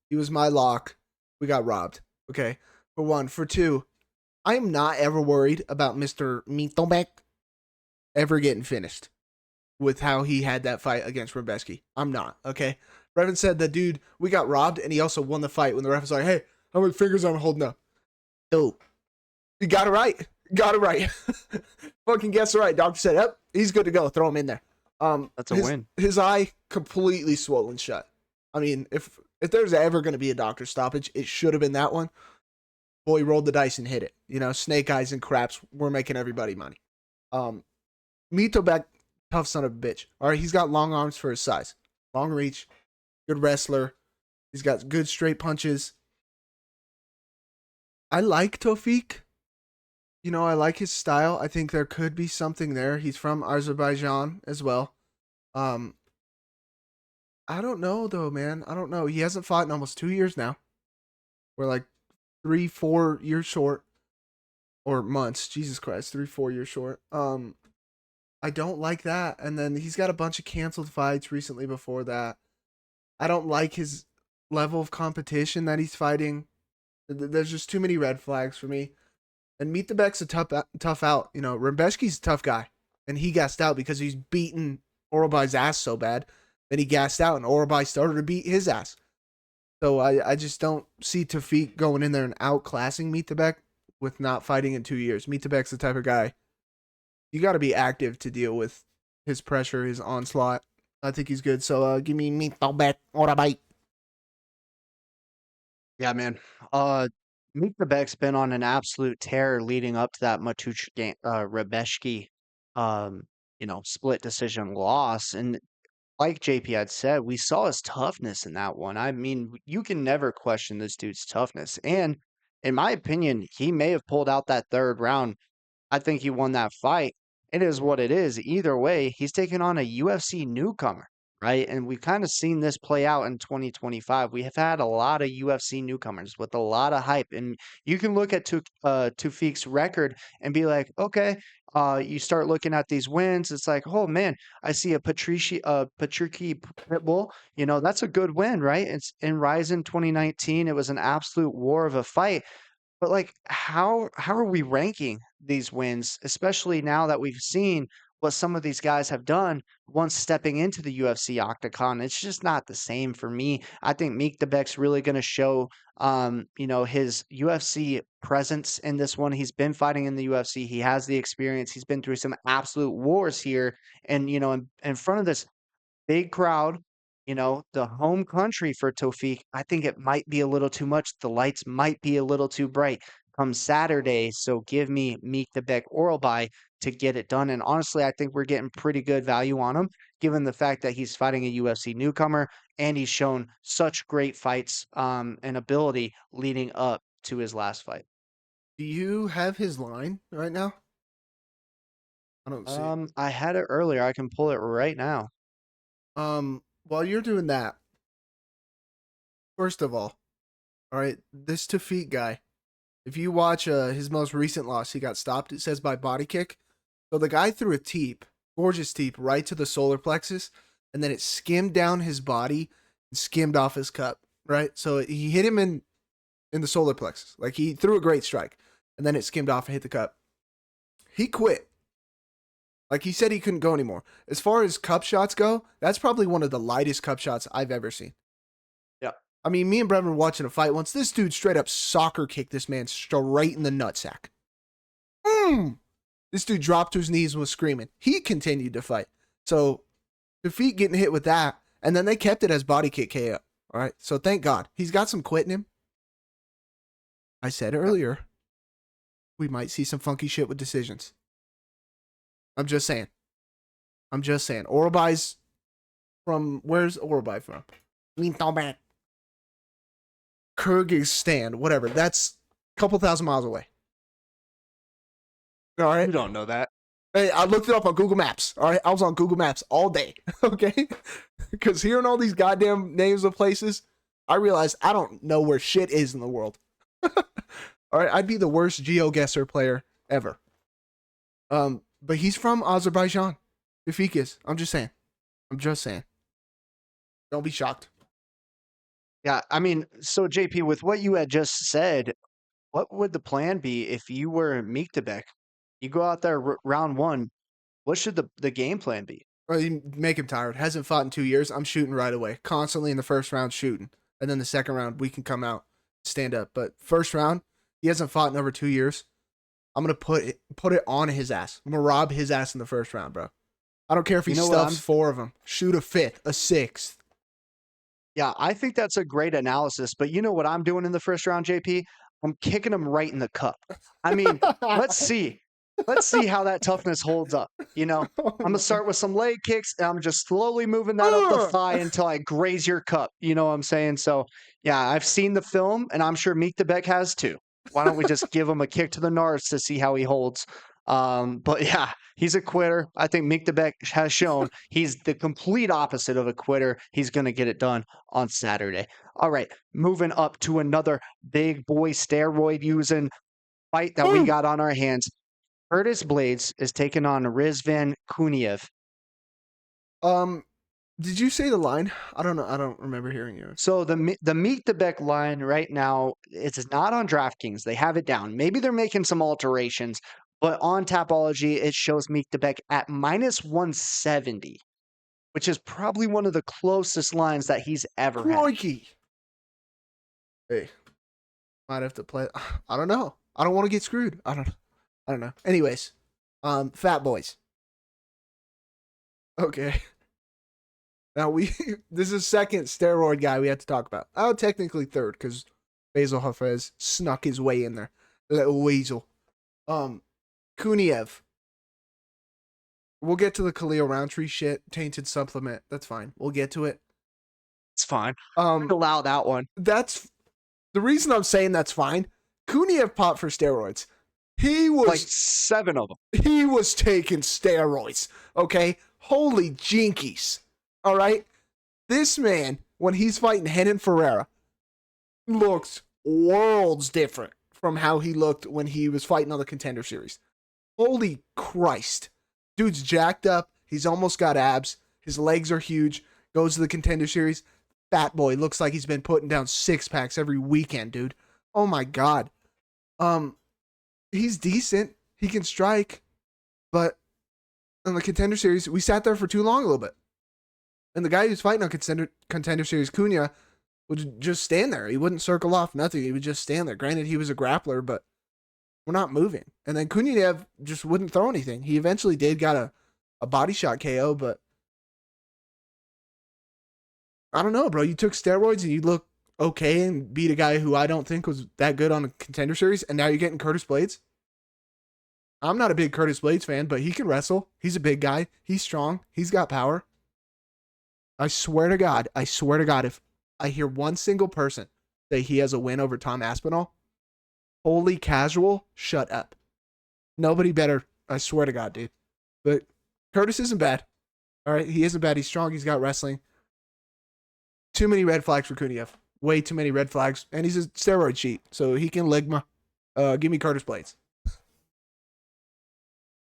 He was my lock. We got robbed. Okay. For one. For two, I am not ever worried about Mr. Meatball ever getting finished with how he had that fight against Rebeski. I'm not. Okay. Brevin said that dude, we got robbed, and he also won the fight when the ref was like, hey, how many fingers I'm holding up? Dude, you got it right. Fucking guess right. Doctor said, yep, he's good to go. Throw him in there. That's a win. His eye completely swollen shut. I mean, if If there's ever going to be a doctor stoppage, it should have been that one. Boy rolled the dice and hit it. You know, snake eyes and craps. We're making everybody money. Mitobek, tough son of a bitch. All right, he's got long arms for his size. Long reach. Good wrestler. He's got good straight punches. I like Tofik. You know, I like his style. I think there could be something there. He's from Azerbaijan as well. I don't know, though, man. I don't know. He hasn't fought in almost 2 years now. We're like 3-4 years short. Or months. Jesus Christ. 3-4 years short. I don't like that. And then he's got a bunch of canceled fights recently before that. I don't like his level of competition that he's fighting. There's just too many red flags for me. And Mitobek's a tough out. You know, Rebeshki's a tough guy. And he gassed out because he's beating Orolbai's ass so bad. Then he gassed out and Orolbai started to beat his ass. So I just don't see Tofik going in there and outclassing Mitobek with not fighting in 2 years. Mitobek's the type of guy you got to be active to deal with his pressure, his onslaught. I think he's good. So give me Mitobek Orolbai. Yeah, man. Mitobek's been on an absolute tear leading up to that Matuch game, Rebeshki, split decision loss. And like JP had said, we saw his toughness in that one. I mean, you can never question this dude's toughness. And in my opinion, he may have pulled out that third round. I think he won that fight. It is what it is. Either way, he's taking on a UFC newcomer, right? And we've kind of seen this play out in 2025. We have had a lot of UFC newcomers with a lot of hype. And you can look at Tufik's record and be like, okay, you start looking at these wins. It's like, oh man, I see a Patrici Pitbull. You know, that's a good win, right? It's in Ryzen 2019. It was an absolute war of a fight. But like, how are we ranking these wins, especially now that we've seen what some of these guys have done once stepping into the UFC octagon? It's just not the same for me. I think Meek Debek's really going to show, his UFC presence in this one. He's been fighting in the UFC. He has the experience. He's been through some absolute wars here, and in front of this big crowd, the home country for Tofik, I think it might be a little too much. The lights might be a little too bright come Saturday. So give me Meek the Beck Orolbai to get it done. And honestly, I think we're getting pretty good value on him, given the fact that he's fighting a UFC newcomer and he's shown such great fights and ability leading up to his last fight. Do you have his line right now? I don't see it. I had it earlier. I can pull it right now. While you're doing that, first of all right, this Tafik guy, if you watch his most recent loss, he got stopped, it says by body kick. So the guy threw a teep, gorgeous teep, right to the solar plexus, and then it skimmed down his body and skimmed off his cup, right? So he hit him in the solar plexus. Like, he threw a great strike, and then it skimmed off and hit the cup. He quit. Like, he said he couldn't go anymore. As far as cup shots go, that's probably one of the lightest cup shots I've ever seen. Yeah. I mean, me and Brevin were watching a fight once. This dude straight up soccer kicked this man straight in the nutsack. This dude dropped to his knees and was screaming. He continued to fight. So, Tafik getting hit with that, and then they kept it as body kick KO. All right, so thank God. He's got some quit in him. I said earlier, we might see some funky shit with decisions. I'm just saying. Orolbai's from, where's Orolbai from? Kyrgyzstan, whatever. That's a couple thousand miles away. All right. You don't know that. Hey, I looked it up on Google Maps. All right. I was on Google Maps all day. Okay. Because hearing all these goddamn names of places, I realized I don't know where shit is in the world. All right. I'd be the worst GeoGuessr player ever. But he's from Azerbaijan. Tafik is. I'm just saying. Don't be shocked. Yeah, I mean, so JP, with what you had just said, what would the plan be if you were Meek Debek? You go out there round one. What should the game plan be? Or you make him tired. Hasn't fought in 2 years. I'm shooting right away. Constantly in the first round shooting. And then the second round, we can come out, stand up. But first round, he hasn't fought in over 2 years. I'm going to put it on his ass. I'm going to rob his ass in the first round, bro. I don't care if he stuffs 4 of them. Shoot a 5th, a 6th. Yeah, I think that's a great analysis, but you know what I'm doing in the first round, JP? I'm kicking him right in the cup. I mean, let's see. Let's see how that toughness holds up. Oh I'm gonna my. start with some leg kicks, and I'm just slowly moving that up the Ugh. thigh until I graze your cup. You know what I'm saying? So, yeah, I've seen the film, and I'm sure Meek the Beck has too. Why don't we just give him a kick to the nards to see how he holds? But yeah, he's a quitter. I think Meek the Beck has shown he's the complete opposite of a quitter. He's gonna get it done on Saturday. All right, moving up to another big boy steroid using fight that we Mm. got on our hands. Curtis Blaydes is taking on Rizvan Kuniev. Um, did you say the line? I don't know. I don't remember hearing you. So the Meet the Beck line right now, it's not on DraftKings. They have it down. Maybe they're making some alterations, but on Tapology it shows Meet the Beck at minus 170, which is probably one of the closest lines that he's ever had. Crikey. Hey, might have to play. I don't know. I don't want to get screwed. I don't know. Anyways, fat boys. Okay. Now this is second steroid guy we have to talk about. Oh, technically third because Basil Hafez snuck his way in there. Little weasel. Kuniev. We'll get to the Khalil Rountree shit. Tainted supplement. That's fine. We'll get to it. It's fine. Allow that one. That's the reason I'm saying that's fine. Kuniev popped for steroids. He was like 7 of them. He was taking steroids. Okay, holy jinkies. All right, this man when he's fighting Renan Ferreira looks worlds different from how he looked when he was fighting on the Contender Series. Holy Christ, dude's jacked up. He's almost got abs. His legs are huge. Goes to the Contender Series. Fat boy looks like he's been putting down 6-packs every weekend, dude. Oh my God. He's decent. He can strike, but on the Contender Series, we sat there for too long a little bit. And the guy who's fighting on Contender Series, Cunha, would just stand there. He wouldn't circle off, nothing. He would just stand there. Granted, he was a grappler, but we're not moving. And then Kuniev just wouldn't throw anything. He eventually got a body shot KO, but I don't know, bro. You took steroids and you look okay and beat a guy who I don't think was that good on a Contender Series, and now you're getting Curtis Blaydes. I'm not a big Curtis Blaydes fan, but he can wrestle. He's a big guy. He's strong. He's got power. I swear to God, if I hear one single person say he has a win over Tom Aspinall, holy casual, shut up. Nobody better. I swear to God, dude. But Curtis isn't bad. All right, he isn't bad. He's strong. He's got wrestling. Too many red flags for Kuniev. Way too many red flags. And he's a steroid cheat, so he can ligma. Give me Curtis Blaydes.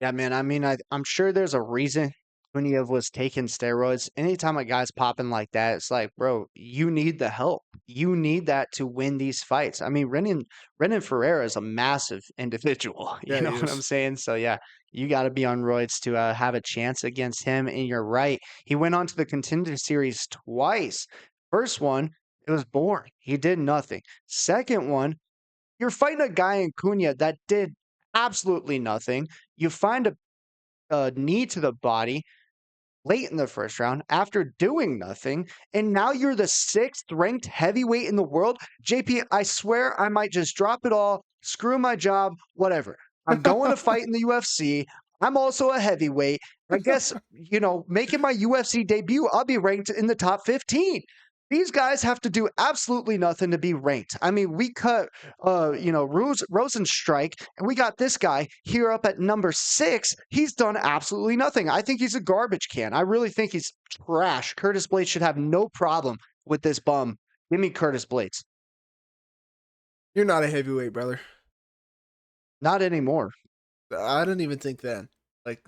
Yeah, man. I mean, I'm sure there's a reason Kuniev was taking steroids. Anytime a guy's popping like that, it's like, bro, you need the help. You need that to win these fights. I mean, Renan Ferreira is a massive individual. You Yeah, know he what I'm is. saying? So yeah, you got to be on roids to have a chance against him. And you're right. He went on to the Contender Series twice. First one, it was boring. He did nothing. Second one, you're fighting a guy in Cunha that did absolutely nothing. You find a knee to the body late in the first round after doing nothing, and now you're the 6th ranked heavyweight in the world. JP, I swear I might just drop it all, screw my job, whatever. I'm going to fight in the UFC. I'm also a heavyweight. I guess, making my UFC debut, I'll be ranked in the top 15. These guys have to do absolutely nothing to be ranked. I mean, we cut, Rosenstrike, and we got this guy here up at number 6. He's done absolutely nothing. I think he's a garbage can. I really think he's trash. Curtis Blaydes should have no problem with this bum. Give me Curtis Blaydes. You're not a heavyweight, brother. Not anymore. I don't even think that. Like,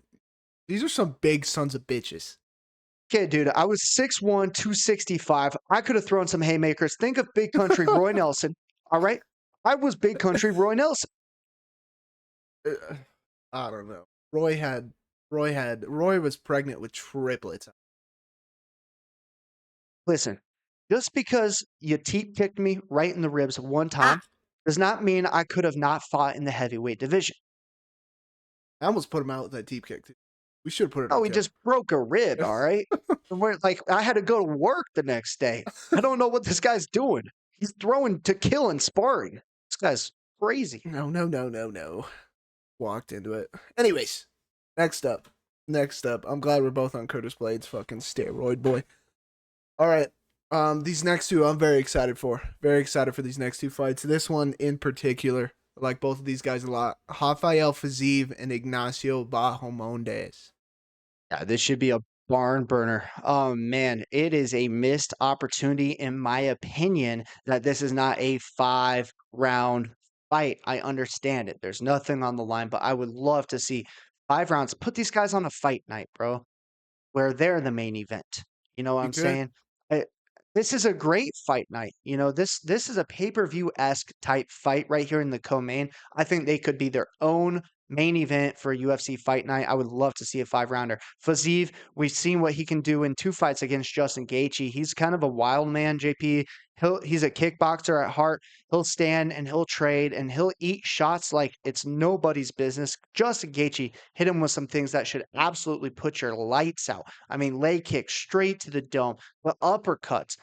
these are some big sons of bitches. Okay, dude, I was 6'1", 265. I could have thrown some haymakers. Think of Big Country Roy Nelson. All right? I was Big Country Roy Nelson. I don't know. Roy was pregnant with triplets. Listen, just because you teep kicked me right in the ribs one time does not mean I could have not fought in the heavyweight division. I almost put him out with that deep kick, too. We should have put it Oh, on he camera. just broke a rib, all right? And we're like, I had to go to work the next day. I don't know what this guy's doing. He's throwing to kill and sparring. This guy's crazy. No, no, no, no, no. Walked into it. Anyways, next up. Next up. I'm glad we're both on Curtis Blaydes, fucking steroid boy. All right. These next two I'm very excited for. Very excited for these next two fights. This one in particular, I like both of these guys a lot. Rafael Fiziev and Ignacio Bahamondes. Yeah, this should be a barn burner. Oh man, it is a missed opportunity, in my opinion, that this is not a 5 round fight. I understand it. There's nothing on the line, but I would love to see 5 rounds. Put these guys on a fight night, bro, where they're the main event. You know what You I'm could. saying? Eh, this is a great fight night. You know, this is a pay-per-view-esque type fight right here in the co-main. I think they could be their own main event for UFC Fight Night. I would love to see a 5 rounder. Fiziev, we've seen what he can do in 2 fights against Justin Gaethje. He's kind of a wild man, JP. He's a kickboxer at heart. He'll stand and he'll trade and he'll eat shots like it's nobody's business. Justin Gaethje hit him with some things that should absolutely put your lights out. I mean, leg kicks straight to the dome, but uppercuts.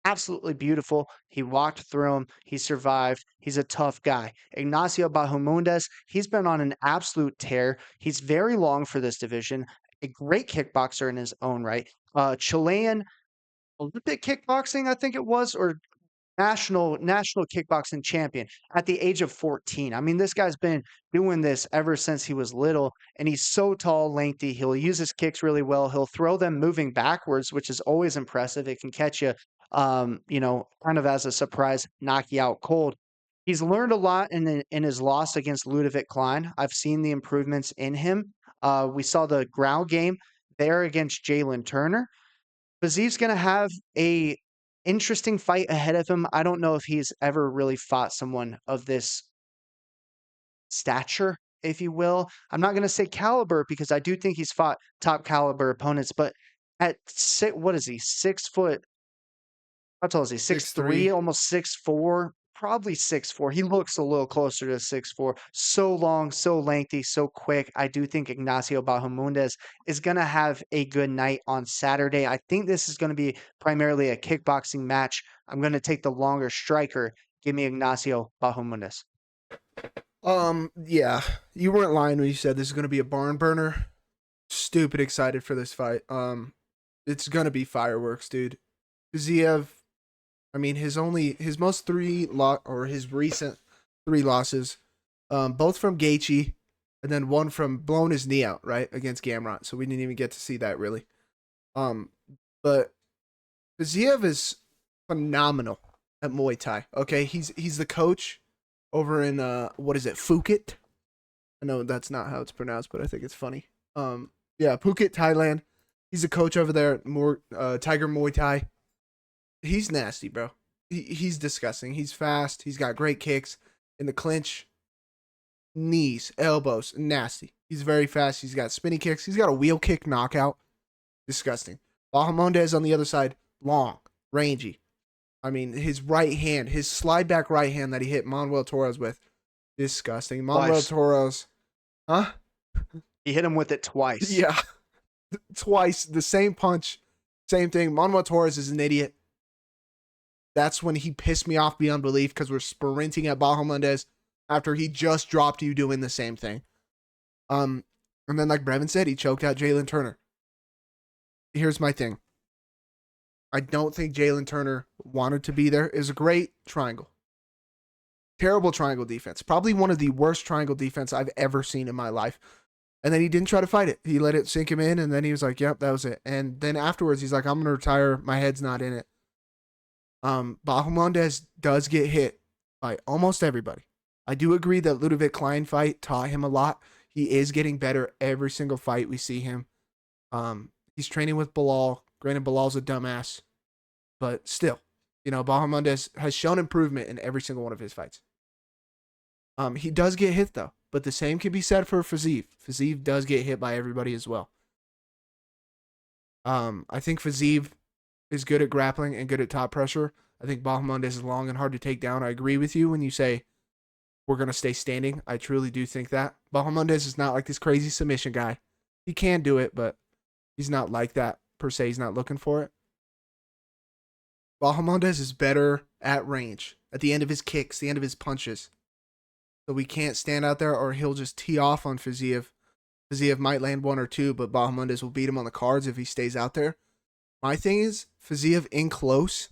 Absolutely beautiful. He walked through him. He survived. He's a tough guy. Ignacio Bahamondes, he's been on an absolute tear. He's very long for this division. A great kickboxer in his own right. Chilean Olympic kickboxing, I think it was, or national kickboxing champion at the age of 14. I mean, this guy's been doing this ever since he was little, and he's so tall, lengthy. He'll use his kicks really well. He'll throw them moving backwards, which is always impressive. It can catch you, kind of as a surprise, knock you out cold. He's learned a lot in his loss against Ludovic Klein. I've seen the improvements in him. We saw the ground game there against Jalen Turner. Fizie's gonna have a interesting fight ahead of him. I don't know if he's ever really fought someone of this stature, if you will. I'm not gonna say caliber because I do think he's fought top caliber opponents, but at what is he? 6 foot. How tall is he? Six 6'3". three, almost 6'4", probably 6'4". He looks a little closer to 6'4". So long, so lengthy, so quick. I do think Ignacio Bahamondes is going to have a good night on Saturday. I think this is going to be primarily a kickboxing match. I'm going to take the longer striker. Give me Ignacio Bahamondes. Yeah, you weren't lying when you said this is gonna be a barn burner. Stupid excited for this fight. It's gonna be fireworks, dude. Fiziev, I mean, his most his recent 3 losses, both from Gaethje, and then one from blowing his knee out right against Gamrot. So we didn't even get to see that really. Um, but Fiziev is phenomenal at Muay Thai. Okay, he's the coach over in what is it, Phuket? I know that's not how it's pronounced, but I think it's funny. Yeah, Phuket, Thailand. He's a coach over there at Tiger Muay Thai. He's nasty, bro. He's disgusting. He's fast. He's got great kicks in the clinch, knees, elbows, nasty. He's very fast. He's got spinny kicks. He's got a wheel kick knockout. Disgusting. Bahamondes on the other side, long, rangy. I mean, his right hand, his slide back right hand that he hit Manuel Torres with, disgusting. Manuel Twice. Torres, huh? He hit him with it twice. Yeah, twice the same punch, same thing. Manuel Torres is an idiot. That's when he pissed me off beyond belief because we're sprinting at Bahamondes after he just dropped you doing the same thing. And then like Brevin said, he choked out Jalen Turner. Here's my thing. I don't think Jalen Turner wanted to be there. It was a great triangle. Terrible triangle defense. Probably one of the worst triangle defense I've ever seen in my life. And then he didn't try to fight it. He let it sink him in, and then he was like, yep, that was it. And then afterwards, he's like, I'm going to retire. My head's not in it. Bahamondes does get hit by almost everybody. I do agree that Ludovic Klein fight taught him a lot. He is getting better every single fight we see him. He's training with Bilal. Granted, Bilal's a dumbass. But still, Bahamondes has shown improvement in every single one of his fights. He does get hit, though. But the same can be said for Fiziev. Fiziev does get hit by everybody as well. I think Fiziev is good at grappling and good at top pressure. I think Bahamondes is long and hard to take down. I agree with you when you say we're going to stay standing. I truly do think that. Bahamondes is not like this crazy submission guy. He can do it, but he's not like that per se. He's not looking for it. Bahamondes is better at range, at the end of his kicks, the end of his punches. So we can't stand out there, or he'll just tee off on Fiziev. Fiziev might land one or two, but Bahamondes will beat him on the cards if he stays out there. My thing is, Fiziev in close,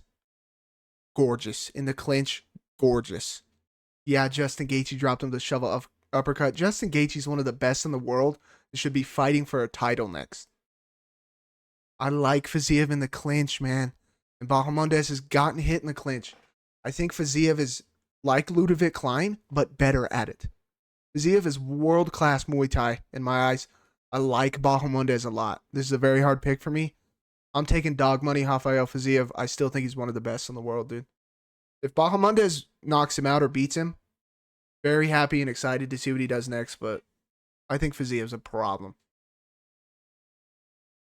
gorgeous. In the clinch, gorgeous. Yeah, Justin Gaethje dropped him the shovel uppercut. Justin Gaethje's one of the best in the world and should be fighting for a title next. I like Fiziev in the clinch, man. And Bahamondes has gotten hit in the clinch. I think Fiziev is like Ludovic Klein, but better at it. Fiziev is world-class Muay Thai in my eyes. I like Bahamondes a lot. This is a very hard pick for me. I'm taking dog money, Rafael Fiziev. I still think he's one of the best in the world, dude. If Bahamondes knocks him out or beats him, very happy and excited to see what he does next, but I think Fiziev's a problem.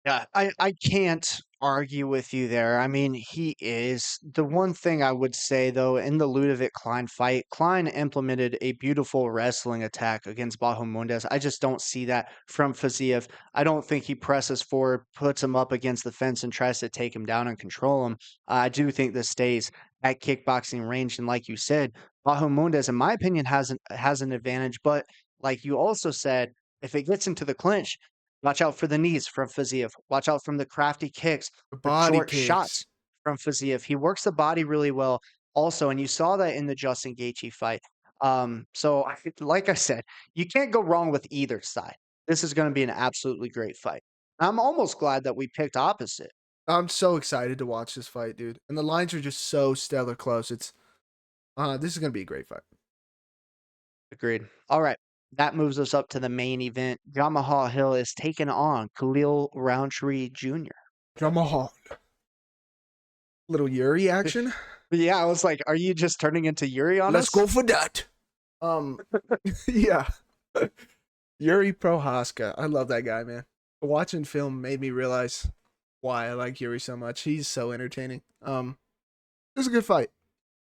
Yeah, I can't argue with you there. I mean, he is. The one thing I would say, though, in the Ludovic Klein fight, Klein implemented a beautiful wrestling attack against Bahamondes. I just don't see that from Fiziev. I don't think he presses forward, puts him up against the fence, and tries to take him down and control him. I do think this stays at kickboxing range. And like you said, Bahamondes, in my opinion, has an advantage. But like you also said, if it gets into the clinch, watch out for the knees from Fiziev. Watch out from the crafty kicks, The the body short kicks. shots from Fiziev. He works the body really well also, and you saw that in the Justin Gaethje fight. Like I said, you can't go wrong with either side. This is going to be an absolutely great fight. I'm almost glad that we picked opposite. I'm so excited to watch this fight, dude. And the lines are just so stellar close. This is gonna be a great fight. Agreed. All right. That moves us up to the main event. Jamahal Hill is taking on Khalil Rountree Jr. Jamal. Little Yuri action. Yeah, I was like, are you just turning into Yuri on Let's us? go for that. Yeah. Yuri Prohaska. I love that guy, man. Watching film made me realize why I like Yuri so much. He's so entertaining. This is a good fight.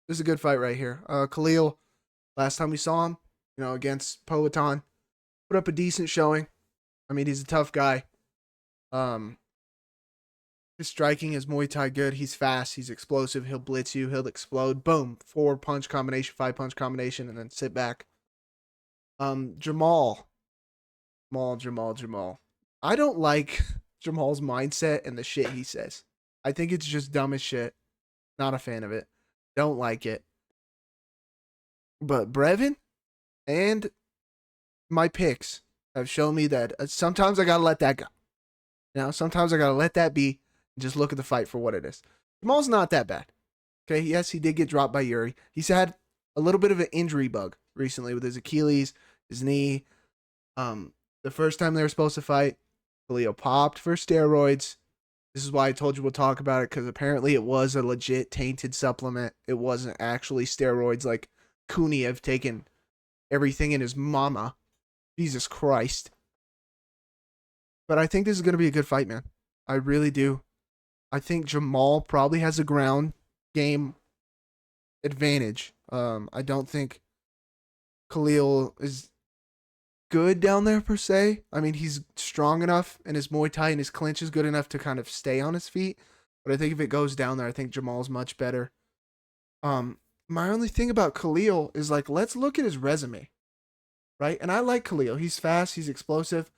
This is a good fight right here. Khalil, last time we saw him, against Poatan, put up a decent showing. I mean, he's a tough guy. His striking is Muay Thai good. He's fast. He's explosive. He'll blitz you. He'll explode. Boom. 4-punch combination, 5-punch combination, and then sit back. Jamal. I don't like Jamal's mindset and the shit he says. I think it's just dumb as shit. Not a fan of it. Don't like it. But Brevin and my picks have shown me that sometimes I gotta let that go. Sometimes I gotta let that be and just look at the fight for what it is. Jamal's not that bad. Okay, yes, he did get dropped by Yuri. He's had a little bit of an injury bug recently with his Achilles, his knee. The first time they were supposed to fight, Khalil popped for steroids. This is why I told you we'll talk about it, because apparently it was a legit tainted supplement. It wasn't actually steroids like Kuniev taking everything in his mama. Jesus Christ. But I think this is going to be a good fight, man. I really do. I think Jamal probably has a ground game advantage. I don't think Khalil is good down there per se. I mean, he's strong enough, and his Muay Thai and his clinch is good enough to kind of stay on his feet. But I think if it goes down there, I think Jamal's much better. My only thing about Khalil is, like, let's look at his resume, right? And I like Khalil. He's fast. He's explosive.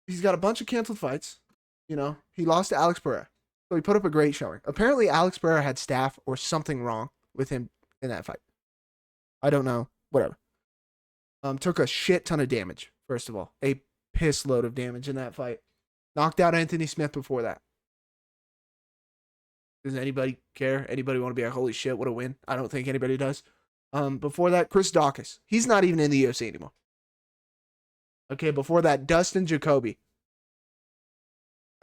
He's got a bunch of canceled fights. He lost to Alex Pereira. So he put up a great showing. Apparently, Alex Pereira had staph or something wrong with him in that fight. I don't know. Whatever. Took a shit ton of damage, first of all. A piss load of damage in that fight. Knocked out Anthony Smith before that. Does anybody care? Anybody want to be like, holy shit, what a win? I don't think anybody does. Before that, Chris Dawkins. He's not even in the UFC anymore. Okay, before that, Dustin Jacoby.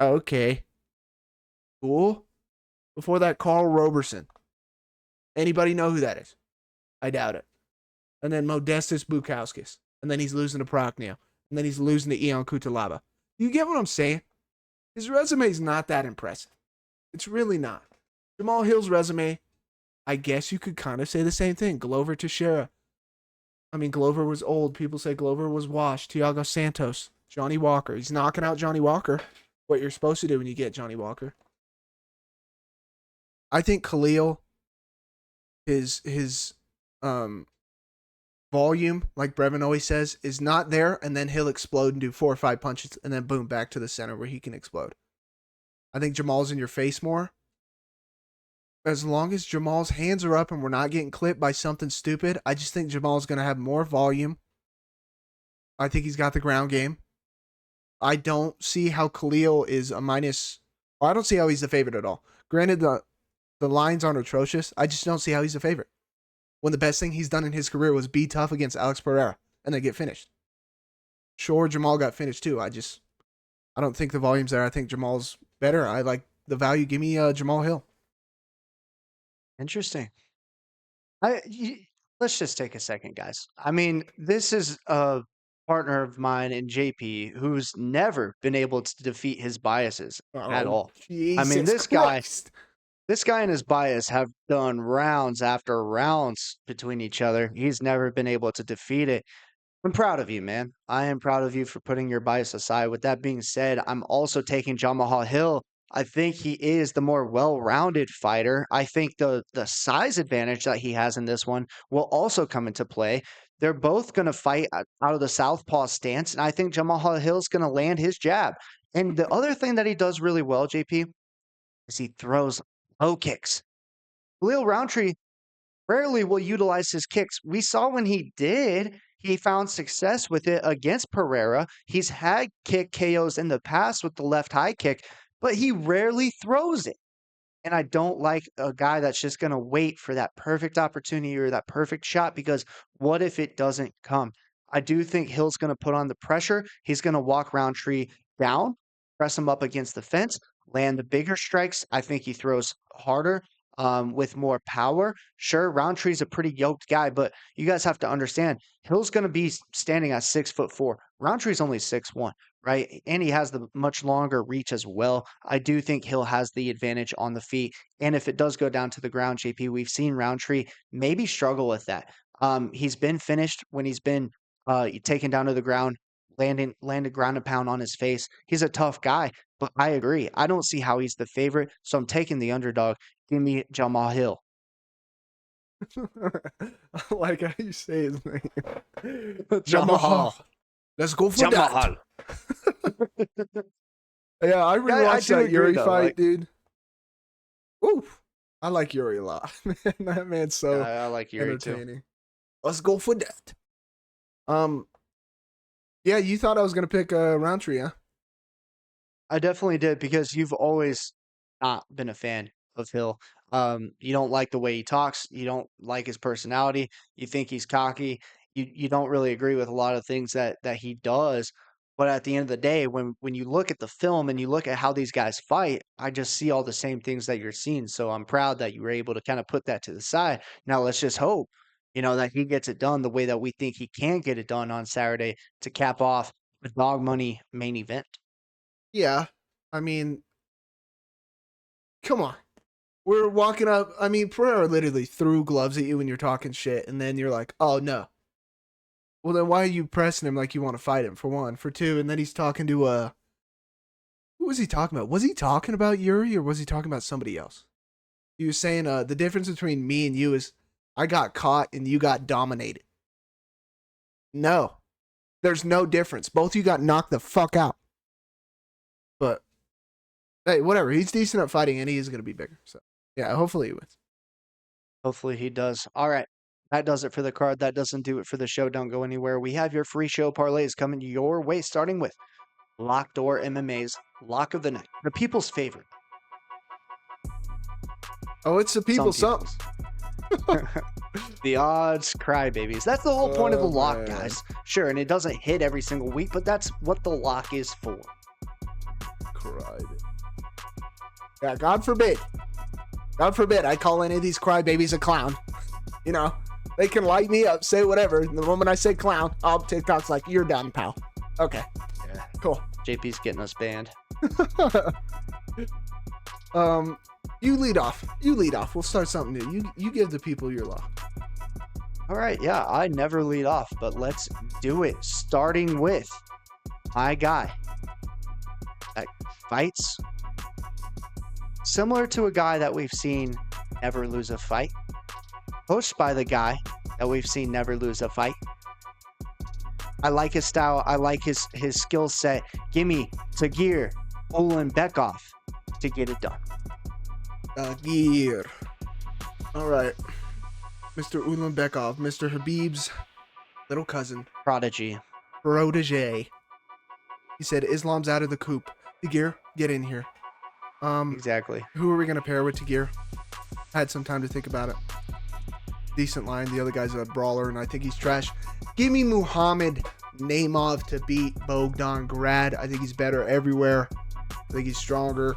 Okay. Cool. Before that, Carl Roberson. Anybody know who that is? I doubt it. And then Modestus Bukauskas. And then he's losing to Prochnio. And then he's losing to Ion Kutalaba. You get what I'm saying? His resume is not that impressive. It's really not. Jamal Hill's resume, I guess you could kind of say the same thing. Glover Teixeira. I mean, Glover was old. People say Glover was washed. Thiago Santos. Johnny Walker. He's knocking out Johnny Walker. What you're supposed to do when you get Johnny Walker. I think Khalil, his volume, like Brevin always says, is not there, and then he'll explode and do 4 or 5 punches, and then boom, back to the center where he can explode. I think Jamal's in your face more. As long as Jamal's hands are up and we're not getting clipped by something stupid, I just think Jamal's going to have more volume. I think he's got the ground game. I don't see how Khalil is a minus. Well, I don't see how he's the favorite at all. Granted, the lines aren't atrocious. I just don't see how he's the favorite. When the best thing he's done in his career was be tough against Alex Pereira and then get finished. Sure, Jamal got finished too. I don't think the volume's there. I think Jamal's better. I like the value. Give me Jamal Hill. Interesting. Let's just take a second, guys. I mean, this is a partner of mine in JP who's never been able to defeat his biases at all. I mean, this guy and his bias have done rounds after rounds between each other. He's never been able to defeat it. I'm proud of you, man. I am proud of you for putting your bias aside. With that being said, I'm also taking Jamal Hill. I think he is the more well-rounded fighter. I think the size advantage that he has in this one will also come into play. They're both going to fight out of the southpaw stance, and I think Jamal Hill's going to land his jab. And the other thing that he does really well, JP, is he throws low kicks. Khalil Rountree rarely will utilize his kicks. We saw when he did, he found success with it against Pereira. He's had kick KOs in the past with the left high kick, but he rarely throws it. And I don't like a guy that's just going to wait for that perfect opportunity or that perfect shot, because what if it doesn't come? I do think Hill's going to put on the pressure. He's going to walk Rountree down, press him up against the fence, land the bigger strikes. I think he throws harder with more power. Sure, Rountree's a pretty yoked guy, but you guys have to understand, Hill's going to be standing at 6'4". Rountree's only 6'1", right? And he has the much longer reach as well. I do think Hill has the advantage on the feet. And if it does go down to the ground, JP, we've seen Rountree maybe struggle with that. He's been finished when he's been taken down to the ground, landed ground and pound on his face. He's a tough guy, but I agree. I don't see how he's the favorite, so I'm taking the underdog. Give me Jamal Hill. I like how you say his name. Jamal. Let's go for that. Yeah, I rewatched that Yuri fight, dude. Oof. I like Yuri a lot. That man's so I like Yuri entertaining. too. Let's go for that. Yeah, you thought I was gonna pick Rountree, huh? I definitely did, because you've always not been a fan of Hill. You don't like the way he talks. You don't like his personality. You think he's cocky. You don't really agree with a lot of things that he does. But at the end of the day, when you look at the film and you look at how these guys fight, I just see all the same things that you're seeing. So I'm proud that you were able to kind of put that to the side. Now let's just hope, that he gets it done the way that we think he can get it done on Saturday to cap off the dog money main event. Yeah, I mean, come on. We're walking up. I mean, Pereira literally threw gloves at you when you're talking shit, and then you're like, oh, no. Well, then why are you pressing him like you want to fight him, for one? For two, and then he's talking to, who was he talking about? Was he talking about Yuri, or was he talking about somebody else? He was saying, the difference between me and you is I got caught and you got dominated. No. There's no difference. Both of you got knocked the fuck out. But, hey, whatever. He's decent at fighting, and he is going to be bigger. So, yeah, hopefully he wins. Hopefully he does. All right. That does it for the card. That doesn't do it for the show. Don't go anywhere. We have your free show parlays coming your way, starting with Lockeddoormma's Lock of the Night, the people's favorite. Oh, it's the people something. The odds crybabies. That's the whole point of the lock, man. guys. Sure, and it doesn't hit every single week, but that's what the lock is for. Crybaby. Yeah, God forbid. God forbid I call any of these crybabies a clown. They can light me up, say whatever. The moment I say clown, TikTok's like, you're done, pal. Okay. Yeah. Cool. JP's getting us banned. You lead off. We'll start something new. You give the people your lock. All right. Yeah, I never lead off, but let's do it. Starting with my guy that fights similar to a guy that we've seen never lose a fight, coached by the guy that we've seen never lose a fight. I like his style. I like his skill set. Give me Tagir Ulanbekov to get it done. Tagir. All right. Mr. Ulanbekov, Mr. Habib's little cousin. Prodigy. Protege. He said, Islam's out of the coop. Tagir, get in here. Exactly. Who are we going to pair with Tagir? I had some time to think about it. Decent line. The other guy's a brawler, and I think he's trash. Give me Muhammad Naimov to beat Bogdan Grad. I think he's better everywhere. I think he's stronger.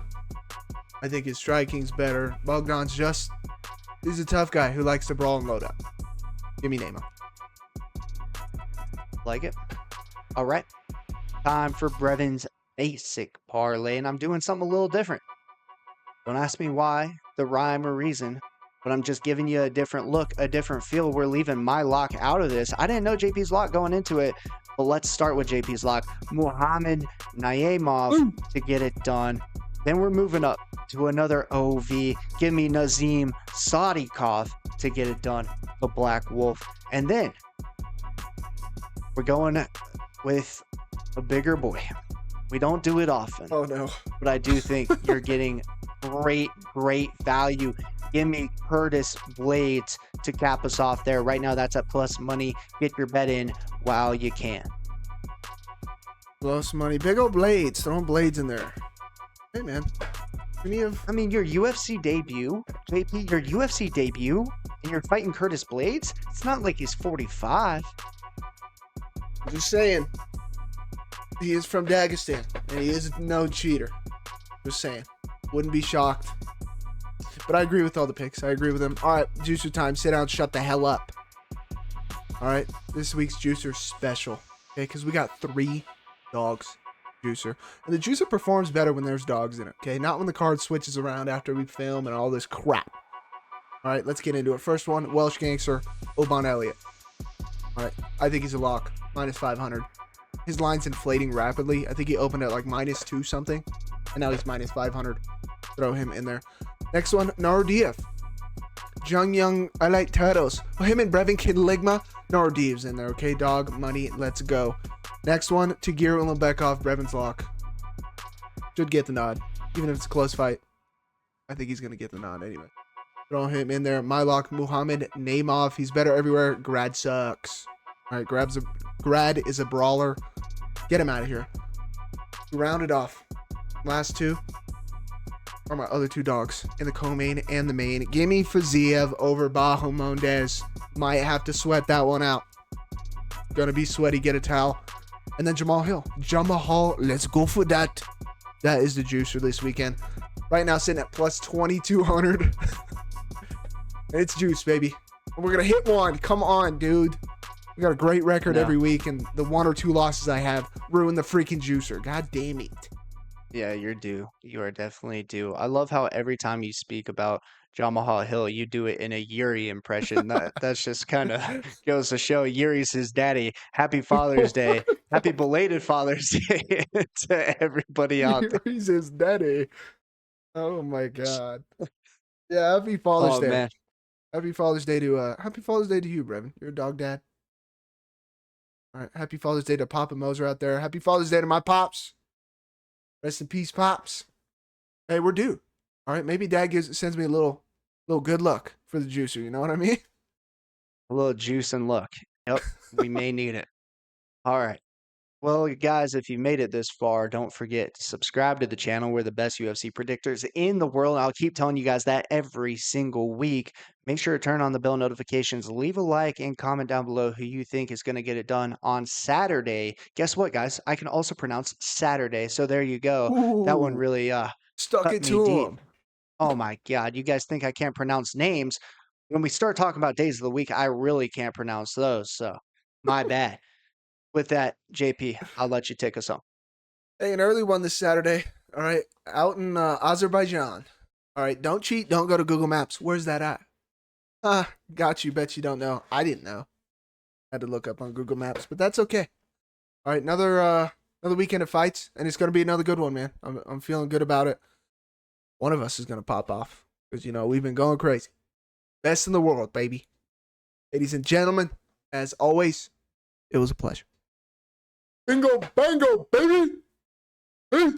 I think his striking's better. Bogdan's he's a tough guy who likes to brawl and load up. Give me Naimov. Like it. All right. Time for Brevin's basic parlay, and I'm doing something a little different. Don't ask me why, the rhyme or reason, but I'm just giving you a different look, a different feel. We're leaving my lock out of this. I didn't know JP's lock going into it, but let's start with JP's lock. Muhammad Naimov to get it done. Then we're moving up to another OV. Give me Nazim Sadykhov to get it done, the Black Wolf. And then we're going with a bigger boy. We don't do it often. Oh, no. But I do think you're getting great value. Give me Curtis Blaydes to cap us off there. Right now, that's at plus money. Get your bet in while you can. Plus money. Big old Blaydes. Throwing Blaydes in there. Hey, man. Kuniev. I mean, your UFC debut, JP, your UFC debut, and you're fighting Curtis Blaydes? It's not like he's 45. I'm just saying. He is from Dagestan, and he is no cheater. Just saying. Wouldn't be shocked. But I agree with all the picks. I agree with them. All right, Juicer time. Sit down. Shut the hell up. All right, this week's Juicer special. Okay, because we got 3 dogs. Juicer. And the Juicer performs better when there's dogs in it. Okay, not when the card switches around after we film and all this crap. All right, let's get into it. First one, Welsh Gangster, Oban Elliot. All right, I think he's a lock. Minus 500. His line's inflating rapidly. I think he opened at like minus 2 something. And now he's minus 500. Throw him in there. Next one, Naurdiev. Jung Young, I like turtles. Well, him and Brevin Kidligma. Naurdiev's in there, okay? Dog, money, let's go. Next one, Tagir Ulanbekov, Brevin's lock. Should get the nod. Even if it's a close fight. I think he's going to get the nod anyway. Throw him in there. My lock, Muhammad Naimov. He's better everywhere. Grad sucks. All right, Grad is a brawler. Get him out of here. Round it off. Last 2 are my other 2 dogs in the co-main and the main. Give me Fiziev over Bahamondes. Might have to sweat that one out. Gonna be sweaty. Get a towel. And then Jamal Hill. Let's go for that. That is the juicer this weekend. Right now sitting at plus 2,200. It's juice, baby. We're gonna hit one. Come on, dude. We got a great record every week, and the 1 or 2 losses I have ruin the freaking juicer. God damn it. Yeah, you're due. You are definitely due. I love how every time you speak about Jamal Hill, you do it in a Yuri impression. That's just kind of goes to show Yuri's his daddy. Happy Father's Day. Happy belated Father's Day to everybody out there. Yuri's his daddy. Oh my God. Yeah, happy Father's Day. Man. Happy Father's Day to you, Brevin. You're a dog dad. All right, happy Father's Day to Papa Moser out there. Happy Father's Day to my pops. Rest in peace, pops. Hey, we're due. All right, maybe Dad sends me a little good luck for the juicer. You know what I mean? A little juice and luck. Yep, we may need it. All right. Well, guys, if you made it this far, don't forget to subscribe to the channel. We're the best UFC predictors in the world. I'll keep telling you guys that every single week. Make sure to turn on the bell notifications. Leave a like and comment down below who you think is going to get it done on Saturday. Guess what, guys? I can also pronounce Saturday. So there you go. Ooh, that one really stuck it to him. Oh, my God. You guys think I can't pronounce names? When we start talking about days of the week, I really can't pronounce those. So my bad. With that, JP, I'll let you take us home. Hey, an early one this Saturday. All right, out in Azerbaijan. All right, don't cheat. Don't go to Google Maps. Where's that at? Got you. Bet you don't know. I didn't know. Had to look up on Google Maps, but that's okay. All right, another Another weekend of fights, and it's going to be another good one, man. I'm feeling good about it. One of us is going to pop off because, we've been going crazy. Best in the world, baby. Ladies and gentlemen, as always, it was a pleasure. Bingo, bango, baby! Hey.